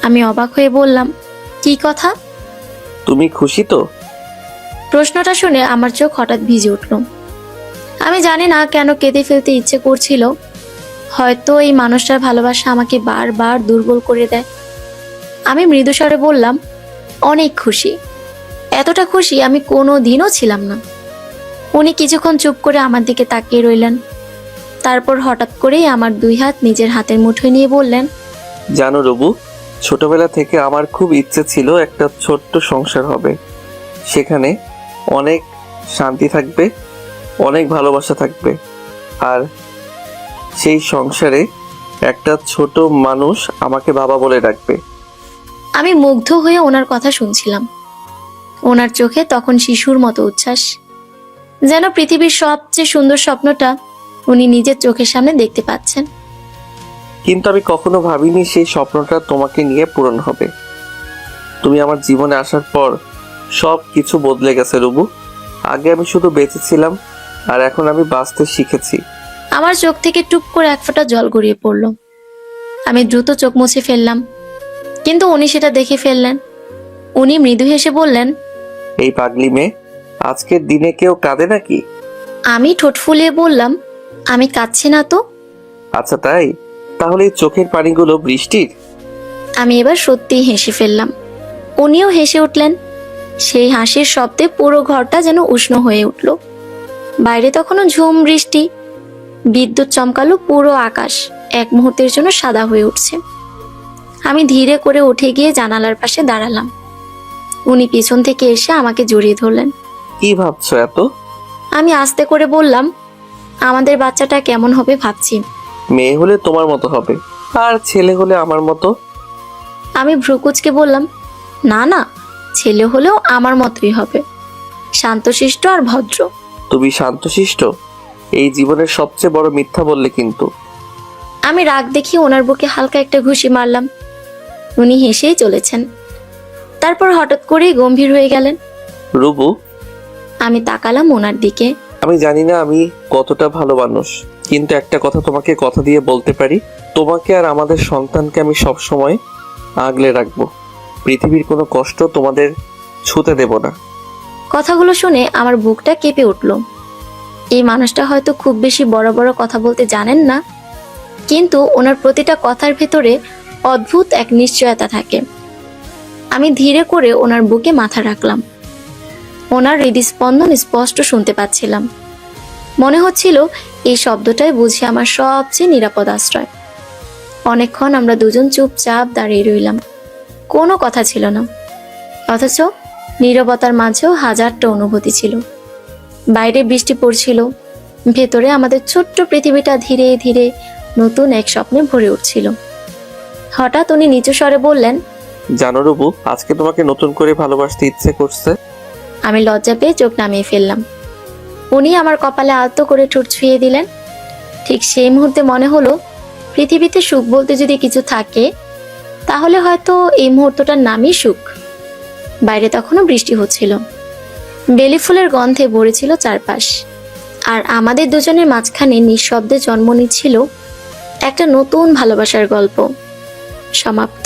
আমি অবাক হয়ে বললাম, কি কথা? তুমি খুশি তো? প্রশ্নটা শুনে আমার চোখ হঠাৎ ভিজে উঠল। আমি জানি না কেন কেঁদে ফেলতে ইচ্ছে করছিল। হয়তো এই মানুষটার ভালোবাসা আমাকে বারবার দুর্বল করে দেয়। আমি মৃদু স্বরে বললাম, অনেক খুশি। এতটা খুশি আমি কোনো দিনও ছিলাম না। উনি কিছুক্ষণ চুপ করে আমার দিকে তাকিয়ে রইলেন। তারপর হঠাৎ করেই আমার দুই হাত নিজের হাতের মুঠোয় নিয়ে বললেন, জানো রুবু, ছোটবেলা থেকে আমার খুব ইচ্ছে ছিল একটা ছোট্ট সংসার হবে। সেখানে অনেক শান্তি থাকবে, অনেক ভালোবাসা থাকবে, আর সেই সংসারে একটা ছোট মানুষ আমাকে বাবা বলে ডাকবে। আমি মুগ্ধ হয়ে ওনার কথা শুনছিলাম। ওনার চোখে তখন শিশুর মতো উচ্ছ্বাস, যেন পৃথিবীর সবচেয়ে সুন্দর স্বপ্নটা উনি নিজের চোখের সামনে দেখতে পাচ্ছেন। কিন্তু আমি কখনো ভাবিনি সেই স্বপ্নটা তোমাকে নিয়ে পূরণ হবে। তুমি আমার জীবনে আসার পর সব কিছু বদলে গেছে রুবু। আগে আমি শুধু বেঁচে ছিলাম, আর এখন আমি বাঁচতে শিখেছি। আমার চোখ থেকে টুপ করে এক ফোঁটা জল গড়িয়ে পড়ল। আমি দ্রুত চোখ মুছে ফেললাম, কিন্তু উনি সেটা দেখে ফেললেন। উনি মৃদু হেসে বললেন, এই পাগলি মেয়ে, আজকের দিনে কেউ কাঁদে নাকি? আমি ঠোঁট ফুলিয়ে বললাম, আমি কাঁদছি না তো। আচ্ছা তাই, তাহলে এই চোখের পানিগুলো বৃষ্টির? আমি এবার সত্যিই হেসে ফেললাম। উনিও হেসে উঠলেন। সেই হাসির শব্দে পুরো ঘরটা যেন উষ্ণ হয়ে উঠল। বাইরে তখনও ঝুম বৃষ্টি। বিদ্যুৎ চমকালো, পুরো আকাশ এক মুহূর্তের জন্য সাদা হয়ে উঠছে। আমি ধীরে করে উঠে গিয়ে জানালার পাশে দাঁড়ালাম। উনি পিছন থেকে এসে আমাকে জড়িয়ে ধরলেন। কি ভাবছো এত? আমি আস্তে করে বললাম, আমাদের বাচ্চাটা কেমন হবে ভাবছি। মেয়ে হলে তোমার মতো হবে, আর ছেলে হলে আমার মতো। আমি ভ্রুকুচকে বললাম, না না, ছেলে হলেও আমার মতোই হবে, শান্তশিষ্ট আর ভদ্র। তুমি শান্তশিষ্ট? এই জীবনের সবচেয়ে বড় মিথ্যা বললে কিন্তু। আমি রাগ দেখিয়ে ওনার বুকে হালকা একটা ঘুষি মারলাম। উনি হেসেই চলেছেন। তারপর হঠাৎ করেই গম্ভীর হয়ে গেলেন। রুবু, আমি তাকালাম ওনার দিকে। আমি জানি না আমি কতটা ভালো মানুষ, কিন্তু একটা কথা তোমাকে কথা দিয়ে বলতে পারি, তোমাকে আর আমাদের সন্তানকে আমি সব সময় আগলে রাখবো। পৃথিবীর কোনো কষ্ট তোমাদের ছুঁতে দেব না। কথাগুলো শুনে আমার বুকটা কেঁপে উঠল। এই মানুষটা হয়তো খুব বেশি বড় বড় কথা বলতে জানেন না, কিন্তু ওনার প্রতিটা কথার ভেতরে অদ্ভুত এক নিশ্চয়তা থাকে। আমি ধীরে করে ওনার বুকে মাথা রাখলাম। ওনার হৃদস্পন্দন স্পষ্ট শুনতে পাচ্ছিলাম। মনে হচ্ছিল এই শব্দটাই বুঝি আমার সবচেয়ে নিরাপদ আশ্রয়। অনেকক্ষণ আমরা দুজন চুপচাপ দাঁড়িয়ে রইলাম। কোনো কথা ছিল না, অথচ নীরবতার মাঝেও হাজারটা অনুভূতি ছিল। বাইরে বৃষ্টি পড়ছিল, ভেতরে আমাদের ছোট্ট পৃথিবীটা ধীরে ধীরে নতুন এক স্বপ্নে ভরে উঠছিল। হঠাৎ উনি নিচু স্বরে বললেন, জানো রুবু, আজকে তোমাকে নতুন করে ভালোবাসতে ইচ্ছে করছে। আমি লজ্জা পেয়ে চোখ নামিয়ে ফেললাম। উনি আমার কপালে আলতো করে ঠোঁট ছুঁয়ে দিলেন। ঠিক সেই মুহূর্তে মনে হলো, পৃথিবীতে সুখ বলতে যদি কিছু থাকে, তাহলে হয়তো এই মুহূর্তটার নামই সুখ। বাইরে তখনও বৃষ্টি হচ্ছিল। বেলি ফুলের গন্ধে ভরেছিল চারপাশ, আর আমাদের দুজনের মাঝখানে নিঃশব্দে জন্ম নিচ্ছিল একটা নতুন ভালোবাসার গল্প। সমাপ্ত।